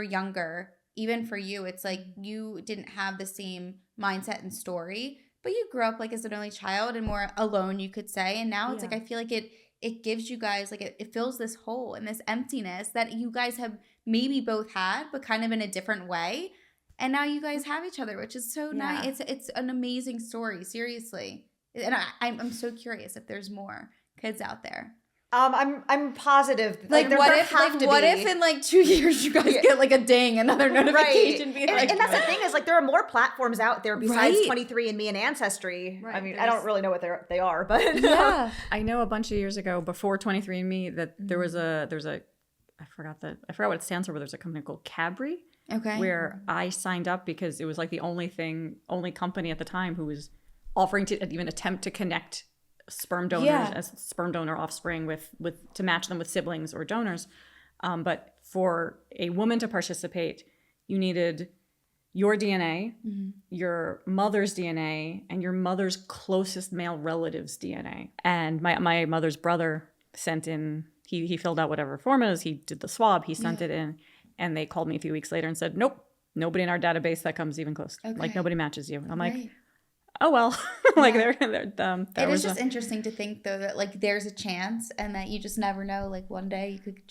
[SPEAKER 4] younger, even for you, it's like you didn't have the same mindset and story, but you grew up like as an only child and more alone, you could say. And now it's like, I feel like it gives you guys, like it fills this hole and this emptiness that you guys have maybe both had, but kind of in a different way. And now you guys have each other, which is so nice. It's an amazing story, seriously. And I'm so curious if there's more kids out there.
[SPEAKER 1] I'm positive.
[SPEAKER 4] Like what if in like 2 years you guys get like a ding, another notification?
[SPEAKER 1] Right. And that's the thing is like there are more platforms out there besides 23andMe and Ancestry. Right. I mean, I don't really know what they are, but
[SPEAKER 2] I know a bunch of years ago before 23andMe that there was a I forgot what it stands for, but there's a company called Cabri.
[SPEAKER 4] Okay.
[SPEAKER 2] Where I signed up because it was like the only company at the time who was offering to even attempt to connect sperm donors as sperm donor offspring with to match them with siblings or donors. But for a woman to participate, you needed your DNA, your mother's DNA, and your mother's closest male relative's DNA. And my mother's brother sent in, he filled out whatever form it is, he did the swab, he sent it in. And they called me a few weeks later and said, nope, nobody in our database that comes even close. Okay. Like nobody matches you. And I'm like, oh, well, like
[SPEAKER 4] it is just interesting to think though, that like there's a chance and that you just never know. Like one day you could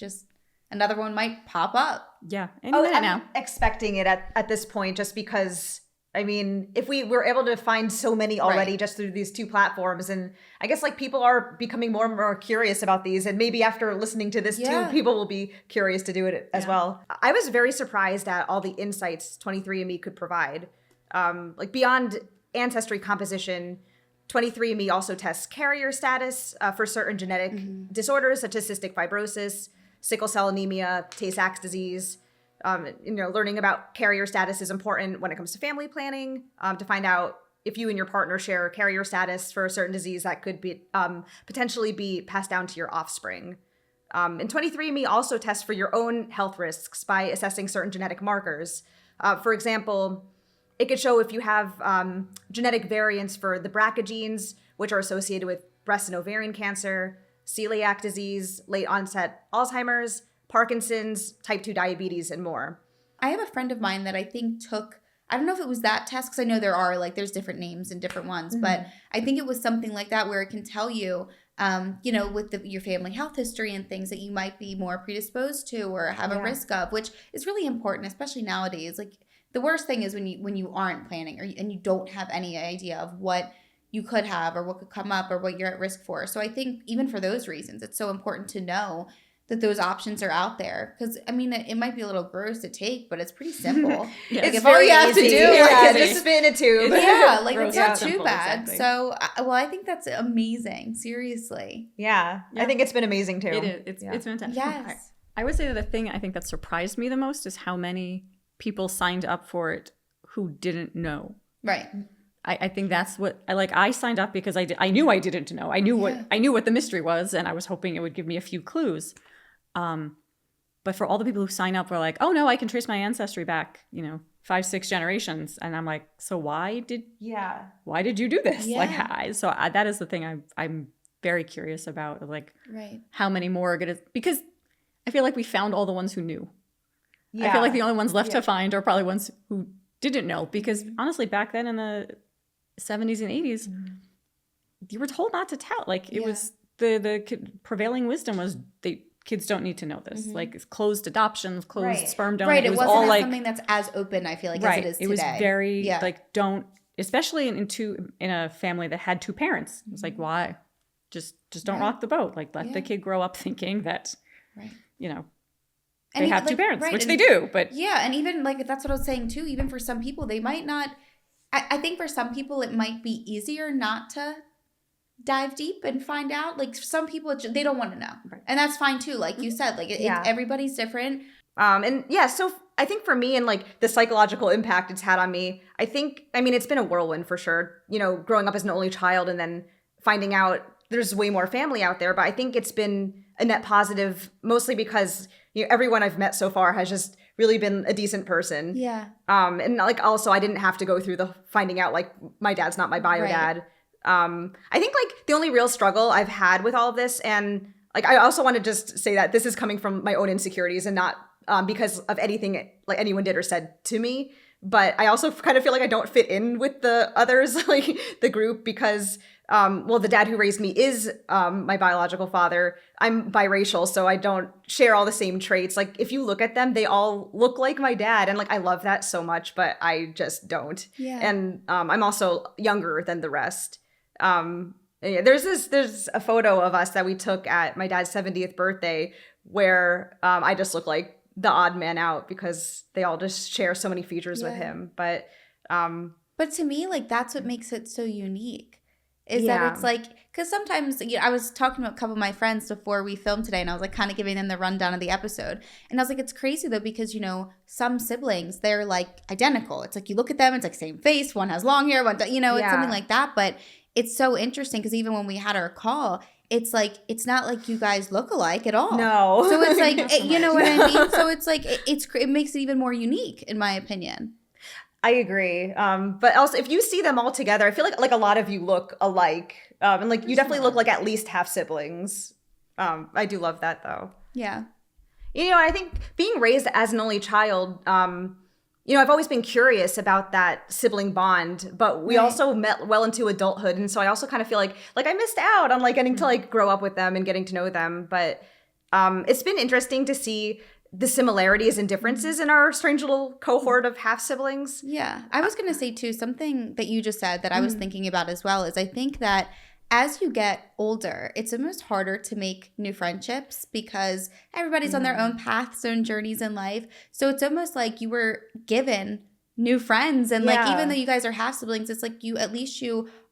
[SPEAKER 4] another one might pop up.
[SPEAKER 2] Yeah. I'm
[SPEAKER 1] expecting it at this point, just because, I mean, if we were able to find so many already just through these two platforms, and I guess like people are becoming more and more curious about these, and maybe after listening to this too, people will be curious to do it as well. I was very surprised at all the insights 23andMe could provide. Like beyond ancestry composition, 23andMe also tests carrier status for certain genetic disorders such as cystic fibrosis, sickle cell anemia, Tay-Sachs disease. Learning about carrier status is important when it comes to family planning, to find out if you and your partner share carrier status for a certain disease that could be potentially be passed down to your offspring. And 23andMe also tests for your own health risks by assessing certain genetic markers. For example, it could show if you have genetic variants for the BRCA genes, which are associated with breast and ovarian cancer, celiac disease, late onset Alzheimer's, Parkinson's, type 2 diabetes, and more.
[SPEAKER 4] I have a friend of mine that I think took, I don't know if it was that test, because I know there's different names and different ones, but I think it was something like that where it can tell you, with your family health history and things that you might be more predisposed to or have a risk of, which is really important, especially nowadays. Like the worst thing is when you aren't planning and you don't have any idea of what you could have or what could come up or what you're at risk for. So I think even for those reasons, it's so important to know that those options are out there. Because, I mean, it might be a little gross to take, but it's pretty simple.
[SPEAKER 2] Yeah.
[SPEAKER 4] Like,
[SPEAKER 1] It's
[SPEAKER 4] if all
[SPEAKER 1] very
[SPEAKER 4] you have to do
[SPEAKER 1] easy.
[SPEAKER 4] is
[SPEAKER 1] just spin a tube.
[SPEAKER 4] yeah, like
[SPEAKER 2] Gross
[SPEAKER 4] it's not
[SPEAKER 2] and
[SPEAKER 4] too
[SPEAKER 2] simple,
[SPEAKER 4] bad.
[SPEAKER 2] exactly.
[SPEAKER 4] So, well, I think that's amazing. Seriously.
[SPEAKER 1] Yeah, I think it's been amazing too.
[SPEAKER 2] It is. It's fantastic.
[SPEAKER 4] Yes.
[SPEAKER 2] I would say that the thing I think that surprised me the most is how many people signed up for it who didn't know.
[SPEAKER 4] Right.
[SPEAKER 2] I think that's what I signed up because I knew I didn't know. I knew what the mystery was, and I was hoping it would give me a few clues. But for all the people who sign up, were like, oh no, I can trace my ancestry back, 5-6 generations, and I'm like, so why did you do this?
[SPEAKER 4] Yeah.
[SPEAKER 2] That is the thing I'm very curious about, like,
[SPEAKER 4] Right.
[SPEAKER 2] how many more are gonna, because I feel like we found all the ones who knew.
[SPEAKER 1] Yeah.
[SPEAKER 2] I feel like the only ones left to find are probably ones who didn't know, because honestly, back then in the 70s and 80s, you were told not to tell. Like, it was the prevailing wisdom was kids don't need to know this. Like, it's closed adoptions, closed sperm donor.
[SPEAKER 4] Right. It wasn't
[SPEAKER 2] all like
[SPEAKER 4] something that's as open, I feel like,
[SPEAKER 2] right.
[SPEAKER 4] as it is today.
[SPEAKER 2] It was very like, don't, especially in a family that had two parents. It was like, why? Just don't rock the boat. Like, let the kid grow up thinking that, they have two parents, which they do. But
[SPEAKER 4] yeah, and even like that's what I was saying too. Even for some people, they might not. I think for some people, it might be easier not to dive deep and find out. Like, some people, they don't want to know, and that's fine too. Like you said, like everybody's different.
[SPEAKER 1] So I think for me and like the psychological impact it's had on me, it's been a whirlwind for sure. Growing up as an only child and then finding out there's way more family out there. But I think it's been a net positive, mostly because everyone I've met so far has just really been a decent person.
[SPEAKER 4] Yeah.
[SPEAKER 1] And like, also I didn't have to go through the finding out like my dad's not my bio dad. I think like the only real struggle I've had with all of this, and like I also want to just say that this is coming from my own insecurities and not because of anything like anyone did or said to me. But I also kind of feel like I don't fit in with the others, like the group, because the dad who raised me is my biological father. I'm biracial, so I don't share all the same traits. Like, if you look at them, they all look like my dad. And like, I love that so much, but I just don't.
[SPEAKER 4] Yeah.
[SPEAKER 1] And I'm also younger than the rest. There's a photo of us that we took at my dad's 70th birthday where I just look like the odd man out because they all just share so many features with him. But
[SPEAKER 4] to me, like, that's what makes it so unique. Is that it's like, because sometimes, I was talking to a couple of my friends before we filmed today, and I was like kind of giving them the rundown of the episode. And I was like, it's crazy though, because, some siblings, they're like identical. It's like, you look at them, it's like same face, one has long hair, one, it's something like that. But it's so interesting because even when we had our call, it's like, it's not like you guys look alike at all.
[SPEAKER 1] No.
[SPEAKER 4] So it's like, you know what I mean? So it's like, it makes it even more unique, in my opinion.
[SPEAKER 1] I agree. But also, if you see them all together, I feel like a lot of you look alike. And like, you definitely look like at least half siblings. I do love that though.
[SPEAKER 4] Yeah.
[SPEAKER 1] I think being raised as an only child, I've always been curious about that sibling bond, but we also met well into adulthood. And so I also kind of feel like I missed out on like getting to like grow up with them and getting to know them. But it's been interesting to see the similarities and differences in our strange little cohort of half siblings.
[SPEAKER 4] Yeah. I was going to say too, something that you just said that I was thinking about as well is I think that as you get older, it's almost harder to make new friendships because everybody's on their own paths, own journeys in life. So it's almost like you were given new friends. And like, even though you guys are half siblings, it's like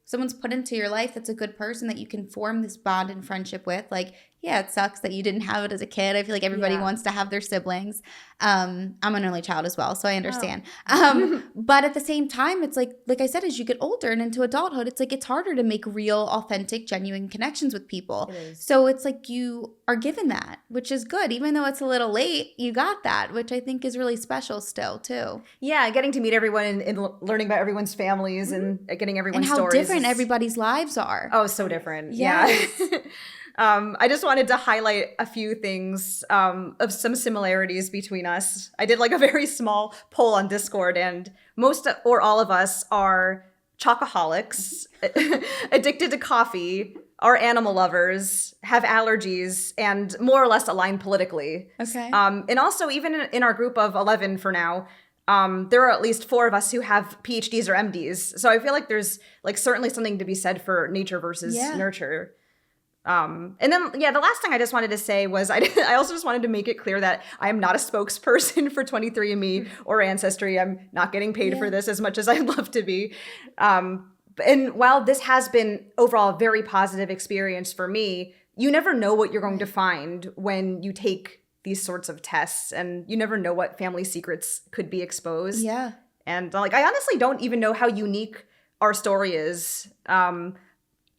[SPEAKER 4] someone's put into your life that's a good person that you can form this bond and friendship with. Like, yeah, it sucks that you didn't have it as a kid. I feel like everybody wants to have their siblings. I'm an only child as well, so I understand. But at the same time, it's like I said, as you get older and into adulthood, it's like it's harder to make real, authentic, genuine connections with people. So it's like you are given that, which is good. Even though it's a little late, you got that, which I think is really special still, too.
[SPEAKER 1] Yeah, getting to meet everyone and learning about everyone's families and getting everyone's stories.
[SPEAKER 4] And how different everybody's lives are.
[SPEAKER 1] Oh, so different. Yes. Yeah. I just wanted to highlight a few things of some similarities between us. I did like a very small poll on Discord, and most or all of us are chocoholics, addicted to coffee, are animal lovers, have allergies, and more or less align politically.
[SPEAKER 4] Okay.
[SPEAKER 1] And also, even in our group of 11 for now, there are at least 4 of us who have PhDs or MDs. So I feel like there's like certainly something to be said for nature versus nurture. And then, the last thing I just wanted to say was I also just wanted to make it clear that I am not a spokesperson for 23andMe or Ancestry. I'm not getting paid for this as much as I'd love to be. And while this has been overall a very positive experience for me, you never know what you're going to find when you take these sorts of tests, and you never know what family secrets could be exposed.
[SPEAKER 4] Yeah.
[SPEAKER 1] And I honestly don't even know how unique our story is.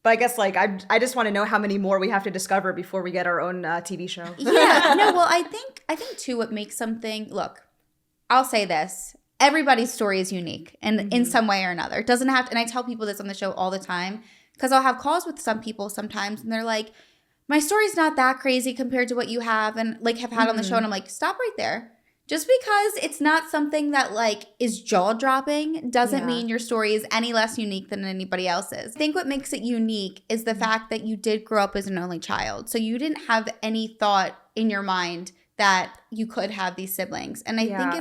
[SPEAKER 1] But I guess I just want to know how many more we have to discover before we get our own TV show.
[SPEAKER 4] Yeah. No, well, I think too what makes something, look, I'll say this. Everybody's story is unique and in some way or another. It doesn't have to, and I tell people this on the show all the time, because I'll have calls with some people sometimes and they're like, my story's not that crazy compared to what you have and have had on the show. And I'm like, stop right there. Just because it's not something that is jaw-dropping doesn't mean your story is any less unique than anybody else's. I think what makes it unique is the fact that you did grow up as an only child. So you didn't have any thought in your mind that you could have these siblings. And I think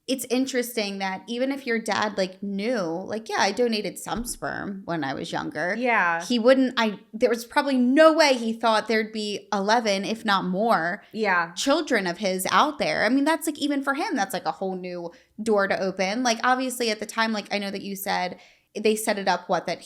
[SPEAKER 4] it's interesting that even if your dad knew, I donated some sperm when I was younger.
[SPEAKER 1] Yeah.
[SPEAKER 4] He wouldn't, there was probably no way he thought there'd be 11, if not more, children of his out there. I mean, that's even for him, that's a whole new door to open. Obviously at the time, I know that you said they set it up, that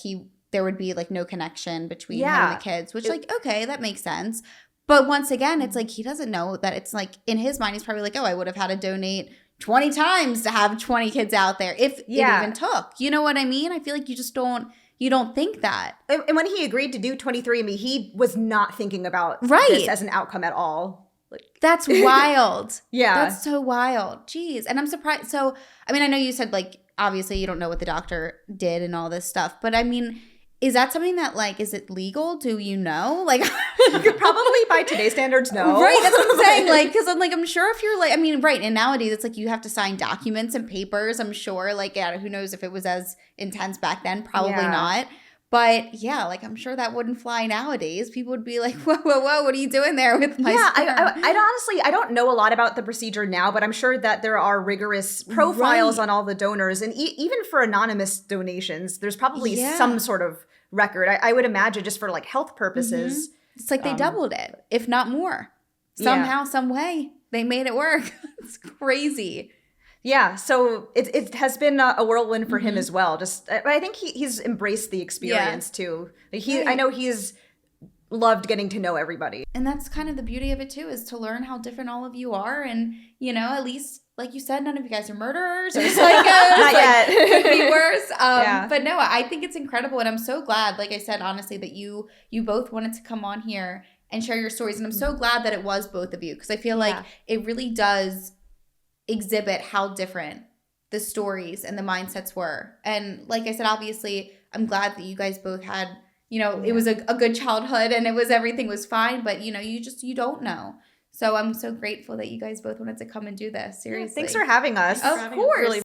[SPEAKER 4] there would be no connection between him and the kids, which okay, that makes sense. But once again, it's he doesn't know that it's in his mind, he's probably I would have had to donate 20 times to have 20 kids out there if it even took. You know what I mean? I feel you just don't think that.
[SPEAKER 1] And when he agreed to do 23andMe, he was not thinking about this as an outcome at all.
[SPEAKER 4] That's wild.
[SPEAKER 1] Yeah.
[SPEAKER 4] That's so wild. Jeez. And I'm surprised. So, I mean, I know you said obviously you don't know what the doctor did and all this stuff, but I mean, is that something that is it legal? Do you know?
[SPEAKER 1] Probably by today's standards, no.
[SPEAKER 4] Right, that's what I'm saying. Because I'm sure if you're I mean, right, and nowadays it's you have to sign documents and papers. I'm sure who knows if it was as intense back then? Probably not. But yeah, I'm sure that wouldn't fly nowadays. People would be whoa, what are you doing there with my sperm?
[SPEAKER 1] I don't know a lot about the procedure now, but I'm sure that there are rigorous profiles on all the donors. And even for anonymous donations, there's probably some sort of record. I would imagine just for health purposes.
[SPEAKER 4] It's they doubled it, if not more. Somehow, some way, they made it work. It's crazy.
[SPEAKER 1] Yeah, so it has been a whirlwind for him as well. Just I think he's embraced the experience too. I know he's loved getting to know everybody.
[SPEAKER 4] And that's kind of the beauty of it too, is to learn how different all of you are, and at least like you said, none of you guys are murderers or psychos.
[SPEAKER 1] Not yet.
[SPEAKER 4] Could be worse. But no, I think it's incredible, and I'm so glad, like I said, honestly, that you both wanted to come on here and share your stories, and I'm so glad that it was both of you, because I feel like it really does exhibit how different the stories and the mindsets were. And like I said, obviously, I'm glad that you guys both had, it was a good childhood and everything was fine, but you don't know. So I'm so grateful that you guys both wanted to come and do this. Seriously.
[SPEAKER 1] Thanks for having us.
[SPEAKER 4] Of course. Really